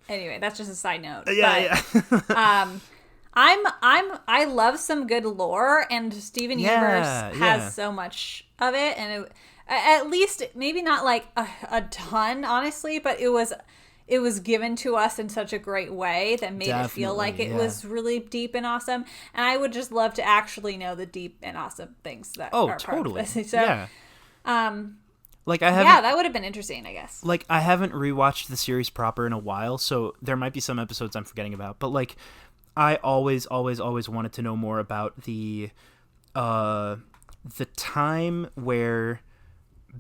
S1: Anyway, that's just a side note.
S2: Yeah.
S1: I love some good lore, and Steven Universe has so much of it, and at least maybe not like a ton, honestly, but it was given to us in such a great way that made it feel like it was really deep and awesome. And I would just love to actually know the deep and awesome things that are
S2: totally.
S1: Part of this. So,
S2: like I haven't,
S1: that would have been interesting, I guess.
S2: Like, I haven't rewatched the series proper in a while, so there might be some episodes I'm forgetting about. But like, I always wanted to know more about the time where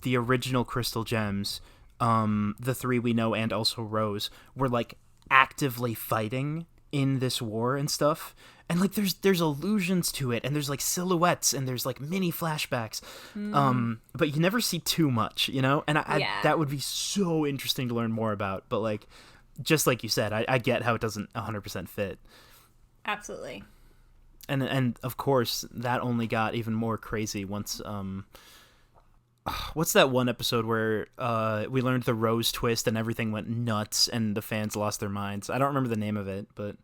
S2: the original Crystal Gems, the 3 we know and also Rose, were like actively fighting in this war and stuff. And like there's allusions to it, and there's like silhouettes, and there's like mini flashbacks, but you never see too much, you know. And I that would be so interesting to learn more about. But like, just like you said, I get how it doesn't 100% fit.
S1: Absolutely.
S2: And of course that only got even more crazy once what's that one episode where we learned the Rose twist and everything went nuts and the fans lost their minds? I don't remember the name of it, but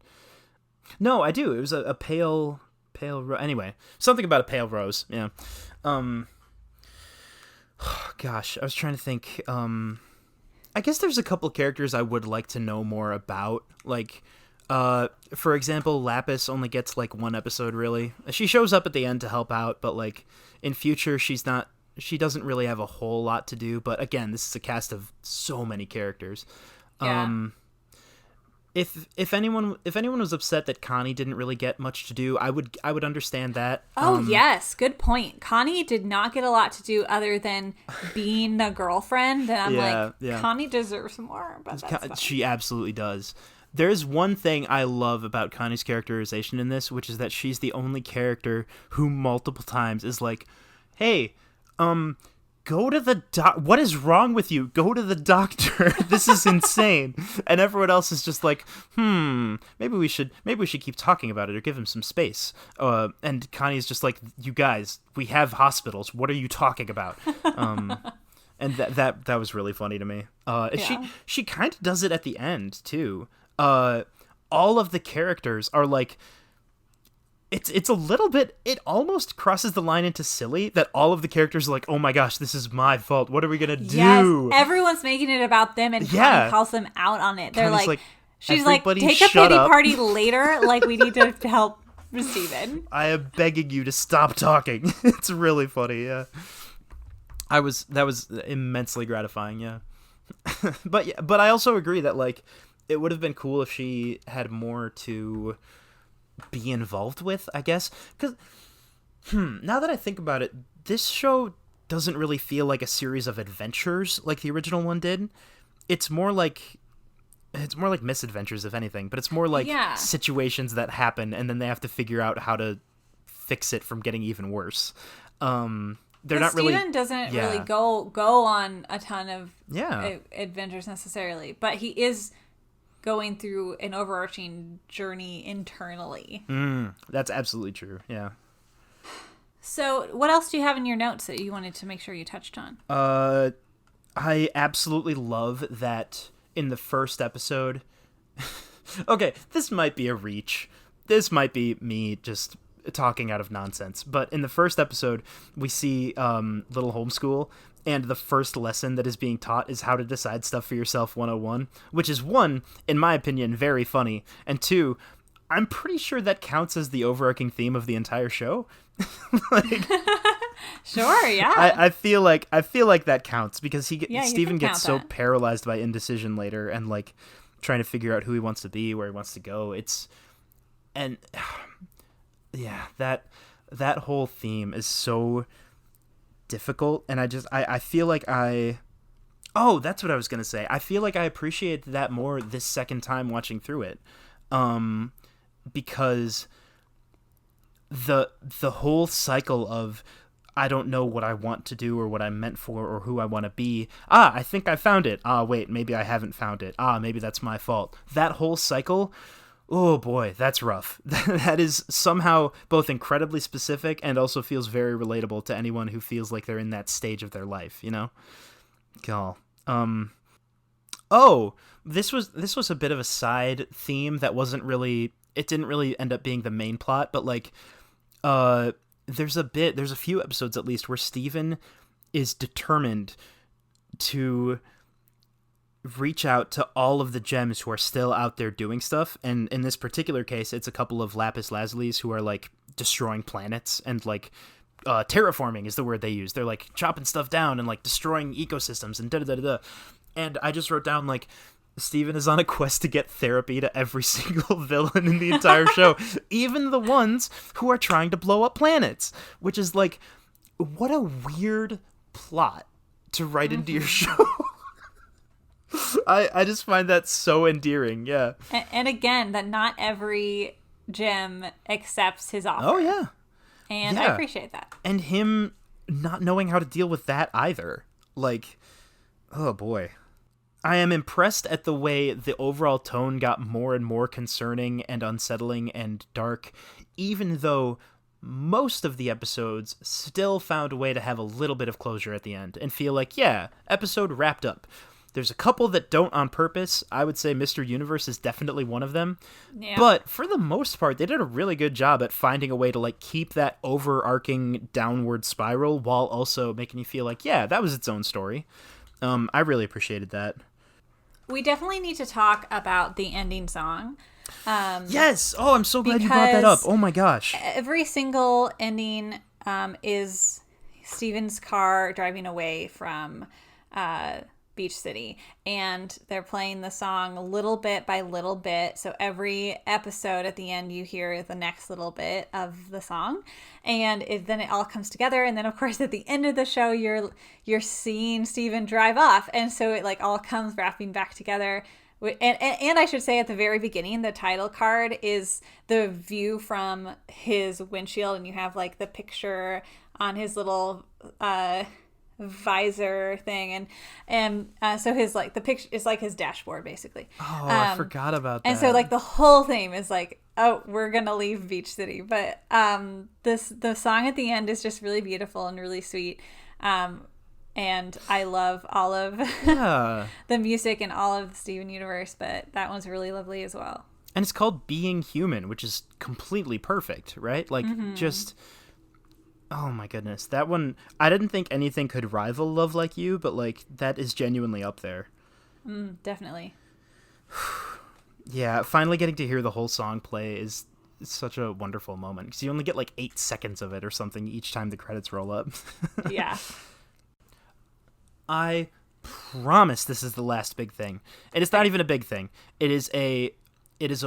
S2: no, I do. It was a pale anyway, something about a pale rose. Yeah. Gosh, I was trying to think. I guess there's a couple characters I would like to know more about. Like, for example, Lapis only gets like 1 episode really. She shows up at the end to help out, but like in Future, she doesn't really have a whole lot to do. But again, this is a cast of so many characters.
S1: Yeah.
S2: if anyone was upset that Connie didn't really get much to do, I would understand that.
S1: Oh yes, good point. Connie did not get a lot to do other than being the girlfriend, and I'm Connie deserves more. But that's
S2: she absolutely does. There's one thing I love about Connie's characterization in this, which is that she's the only character who multiple times is like, "Hey, go to the what is wrong with you? Go to the doctor. This is insane." And everyone else is just like, maybe we should keep talking about it or give him some space. And Connie's just like, "You guys, we have hospitals. What are you talking about?" And that was really funny to me. She kind of does it at the end too. All of the characters are like, it's a little bit, it almost crosses the line into silly that all of the characters are like, "Oh my gosh, this is my fault. What are we gonna do?"
S1: Yes, everyone's making it about them, and Connie calls them out on it. They're like, she's like, "Take a pity party later. Like, we need to help Steven.
S2: I am begging you to stop talking." It's really funny. Yeah, that was immensely gratifying. Yeah, but I also agree that like it would have been cool if she had more to be involved with, I guess, because now that I think about it, this show doesn't really feel like a series of adventures like the original one did. It's more like misadventures, if anything, but it's more like situations that happen and then they have to figure out how to fix it from getting even worse. They're not really.
S1: Steven doesn't really go on a ton of adventures necessarily, but he is going through an overarching journey internally.
S2: That's absolutely true. Yeah.
S1: So what else do you have in your notes that you wanted to make sure you touched on?
S2: I absolutely love that in the first episode. Okay, this might be a reach. This might be me just talking out of nonsense. But in the first episode, we see Little Homeschool, and the first lesson that is being taught is how to decide stuff for yourself 101, which is, one, in my opinion, very funny, and two, I'm pretty sure that counts as the overarching theme of the entire show.
S1: Sure, yeah.
S2: I feel like that counts because Steven gets so paralyzed by indecision later and like trying to figure out who he wants to be, where he wants to go. That whole theme is so difficult, and I feel like that's what I was gonna say. I feel like I appreciate that more this second time watching through it, because the whole cycle of I don't know what I want to do or what I'm meant for or who I want to be. I think I found it. Wait, maybe I haven't found it. Maybe that's my fault. That whole cycle. Oh boy, that's rough. That is somehow both incredibly specific and also feels very relatable to anyone who feels like they're in that stage of their life, you know? This was a bit of a side theme that didn't really end up being the main plot, but like there's a few episodes at least where Steven is determined to reach out to all of the gems who are still out there doing stuff, and in this particular case it's a couple of lapis lazulis who are like destroying planets and like terraforming is the word they use. They're like chopping stuff down and like destroying ecosystems and da-da-da-da. And I just wrote down like Steven is on a quest to get therapy to every single villain in the entire show, even the ones who are trying to blow up planets, which is like, what a weird plot to write into your show. I just find that so endearing, yeah.
S1: And again, that not every gem accepts his offer.
S2: Oh, yeah.
S1: And I appreciate that.
S2: And him not knowing how to deal with that either. Like, oh boy. I am impressed at the way the overall tone got more and more concerning and unsettling and dark, even though most of the episodes still found a way to have a little bit of closure at the end and feel like, yeah, episode wrapped up. There's a couple that don't on purpose. I would say Mr. Universe is definitely one of them. Yeah. But for the most part, they did a really good job at finding a way to like keep that overarching downward spiral while also making you feel like, yeah, that was its own story. I really appreciated that.
S1: We definitely need to talk about the ending song.
S2: Yes! Oh, I'm so glad you brought that up. Oh my gosh.
S1: Every single ending is Steven's car driving away from Beach City, and they're playing the song little bit by little bit. So every episode at the end, you hear the next little bit of the song, and then it all comes together. And then, of course, at the end of the show, you're seeing Steven drive off, and so it like all comes wrapping back together. And I should say at the very beginning, the title card is the view from his windshield, and you have like the picture on his little visor thing, and so his like the picture is like his dashboard basically.
S2: I forgot about that.
S1: And so like the whole theme is like, oh, we're gonna leave Beach City, but the song at the end is just really beautiful and really sweet, and I love all of the music and all of the Steven universe, but that one's really lovely as well.
S2: And it's called Being Human, which is completely perfect, right? Like just. Oh my goodness. That one, I didn't think anything could rival Love Like You, but like that is genuinely up there.
S1: Definitely.
S2: Yeah, finally getting to hear the whole song play is such a wonderful moment, because you only get like 8 seconds of it or something each time the credits roll up.
S1: Yeah.
S2: I promise this is the last big thing. And it's not even a big thing. It is a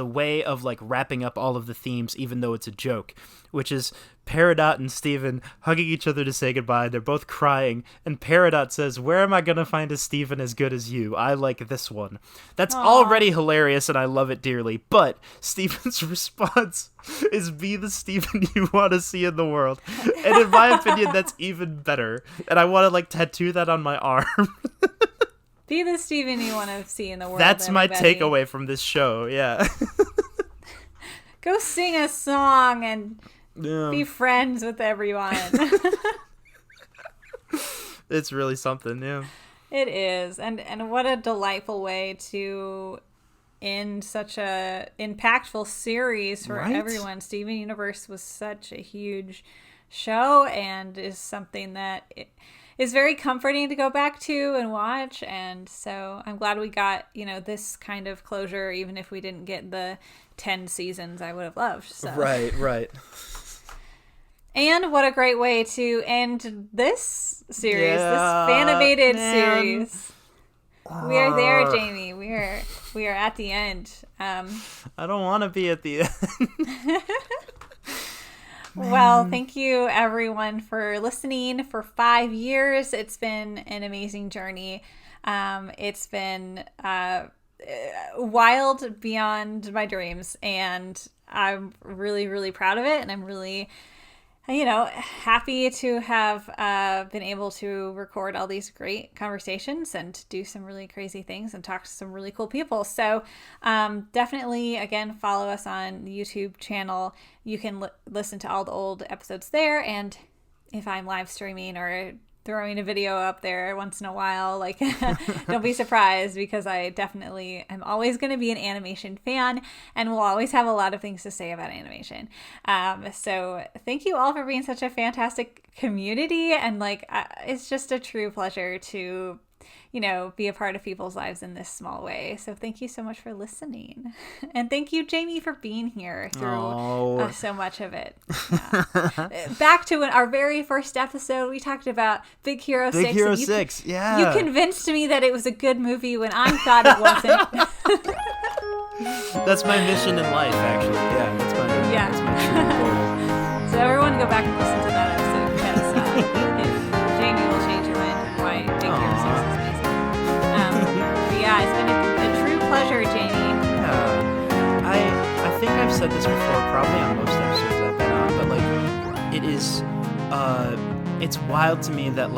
S2: way of like wrapping up all of the themes, even though it's a joke, which is Peridot and Steven hugging each other to say goodbye. They're both crying, and Peridot says, "Where am I going to find a Steven as good as you? I like this one." That's already hilarious, and I love it dearly, but Steven's response is, "Be the Steven you want to see in the world." And in my opinion, that's even better, and I want to like tattoo that on my arm.
S1: Be the Steven you want to see in the world.
S2: That's
S1: everybody.
S2: my takeaway from this show, yeah.
S1: Go sing a song and be friends with everyone.
S2: It's really something, yeah.
S1: It is. And what a delightful way to end such a impactful series for everyone. Steven Universe was such a huge show, and is something that is very comforting to go back to and watch. And so I'm glad we got, this kind of closure, even if we didn't get the 10 seasons I would have loved. So.
S2: Right.
S1: And what a great way to end this series, this Fanimated series. We are there, Jamie. We are at the end.
S2: I don't want to be at the end.
S1: Well, thank you everyone for listening for 5 years. It's been an amazing journey. It's been wild beyond my dreams, and I'm really, really proud of it. And I'm really, happy to have been able to record all these great conversations and do some really crazy things and talk to some really cool people. So definitely, again, follow us on the YouTube channel. You can listen to all the old episodes there. And if I'm live streaming or throwing a video up there once in a while, like don't be surprised, because I definitely am always going to be an animation fan and will always have a lot of things to say about animation. So thank you all for being such a fantastic community, and it's just a true pleasure to be a part of people's lives in this small way. So thank you so much for listening. And thank you, Jamie, for being here through so much of it. Yeah. Back to our very first episode, we talked about Big Hero 6.
S2: Big Hero 6, yeah.
S1: You convinced me that it was a good movie when I thought it wasn't.
S2: That's my mission in life, actually. Yeah, that's my true goal.
S1: So everyone go back and listen to that episode, because Jamie will change your mind on why Big Hero 6 is amazing. Yeah, it's been a true pleasure, Jamie.
S2: Yeah. I think I've said this before, probably on most episodes I've been on, but it is it's wild to me that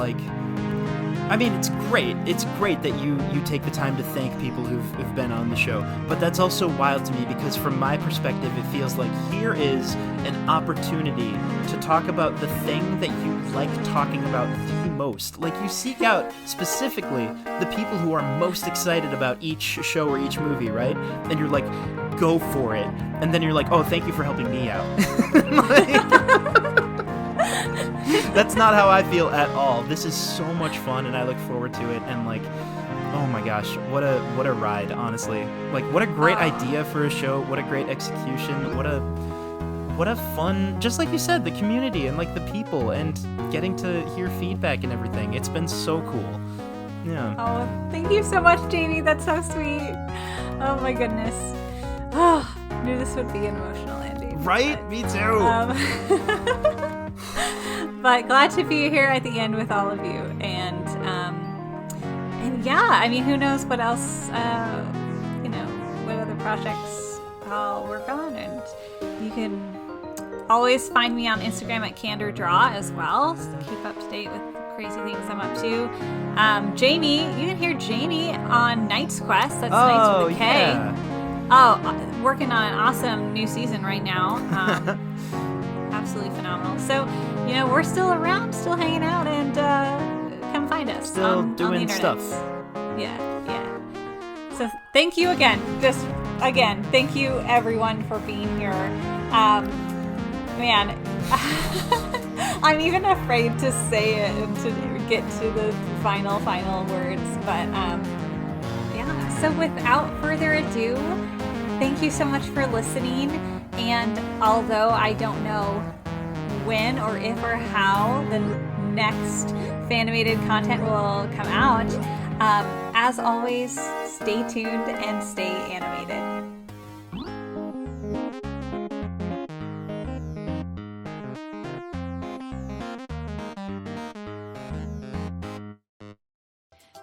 S2: it's great. It's great that you take the time to thank people who've been on the show, but that's also wild to me because from my perspective, it feels like here is an opportunity to talk about the thing that you like talking about the most. Like, you seek out specifically the people who are most excited about each show or each movie, right? And you're like, go for it. And then you're like, oh, thank you for helping me out. That's not how I feel at all. This is so much fun, and I look forward to it. And oh my gosh, what a ride, honestly. What a great idea for a show. What a great execution. What a fun, just like you said, the community and the people and getting to hear feedback and everything. It's been so cool. Yeah.
S1: Oh, thank you so much, Jamie. That's so sweet. Oh my goodness. Oh, I knew this would be an emotional ending.
S2: Right? But, me too.
S1: But glad to be here at the end with all of you. And yeah, I mean, who knows what else, what other projects I'll work on. And you can always find me on Instagram at CandorDraw as well. So keep up to date with crazy things I'm up to. Jamie, you can hear Jamie on Knight's Quest. That's Knights with a K.
S2: Yeah.
S1: Oh, working on an awesome new season right now. Absolutely phenomenal. So, we're still around, still hanging out, and come find us.
S2: Still doing stuff.
S1: Yeah. So thank you again. Thank you everyone for being here. Man, I'm even afraid to say it and to get to the final words. But yeah, so without further ado, thank you so much for listening. And although I don't know when or if or how the next Fanimated content will come out, as always, stay tuned and stay animated.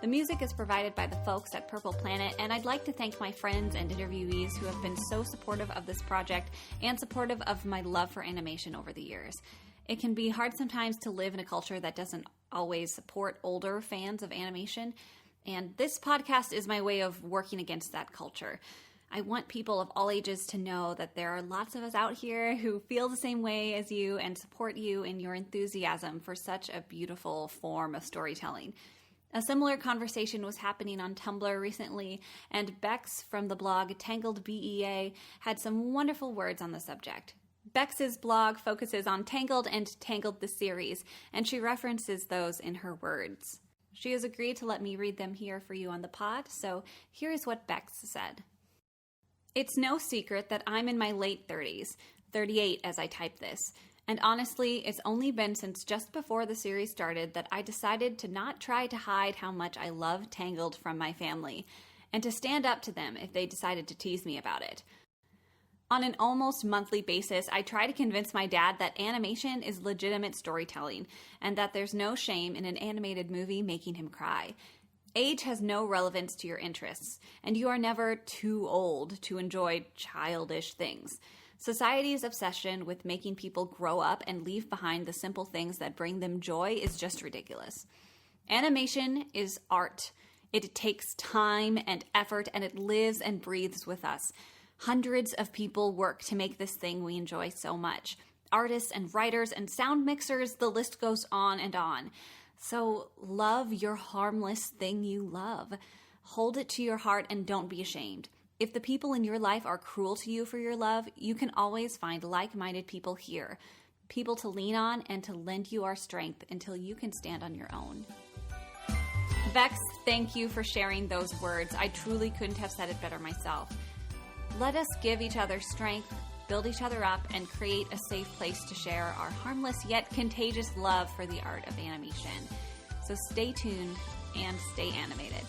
S1: The music is provided by the folks at Purple Planet, and I'd like to thank my friends and interviewees who have been so supportive of this project and supportive of my love for animation over the years. It can be hard sometimes to live in a culture that doesn't always support older fans of animation, and this podcast is my way of working against that culture. I want people of all ages to know that there are lots of us out here who feel the same way as you and support you in your enthusiasm for such a beautiful form of storytelling. A similar conversation was happening on Tumblr recently, and Bex from the blog Tangled BEA had some wonderful words on the subject. Bex's blog focuses on Tangled and Tangled the series, and she references those in her words. She has agreed to let me read them here for you on the pod, so here is what Bex said. It's no secret that I'm in my late 30s, 38 as I type this. And honestly, it's only been since just before the series started that I decided to not try to hide how much I love Tangled from my family, and to stand up to them if they decided to tease me about it. On an almost monthly basis, I try to convince my dad that animation is legitimate storytelling, and that there's no shame in an animated movie making him cry. Age has no relevance to your interests, and you are never too old to enjoy childish things. Society's obsession with making people grow up and leave behind the simple things that bring them joy is just ridiculous. Animation is art. It takes time and effort, and it lives and breathes with us. Hundreds of people work to make this thing we enjoy so much. Artists and writers and sound mixers, the list goes on and on. So love your harmless thing you love. Hold it to your heart and don't be ashamed. If the people in your life are cruel to you for your love, you can always find like-minded people here. People to lean on and to lend you our strength until you can stand on your own. Bex, thank you for sharing those words. I truly couldn't have said it better myself. Let us give each other strength, build each other up, and create a safe place to share our harmless yet contagious love for the art of animation. So stay tuned and stay animated.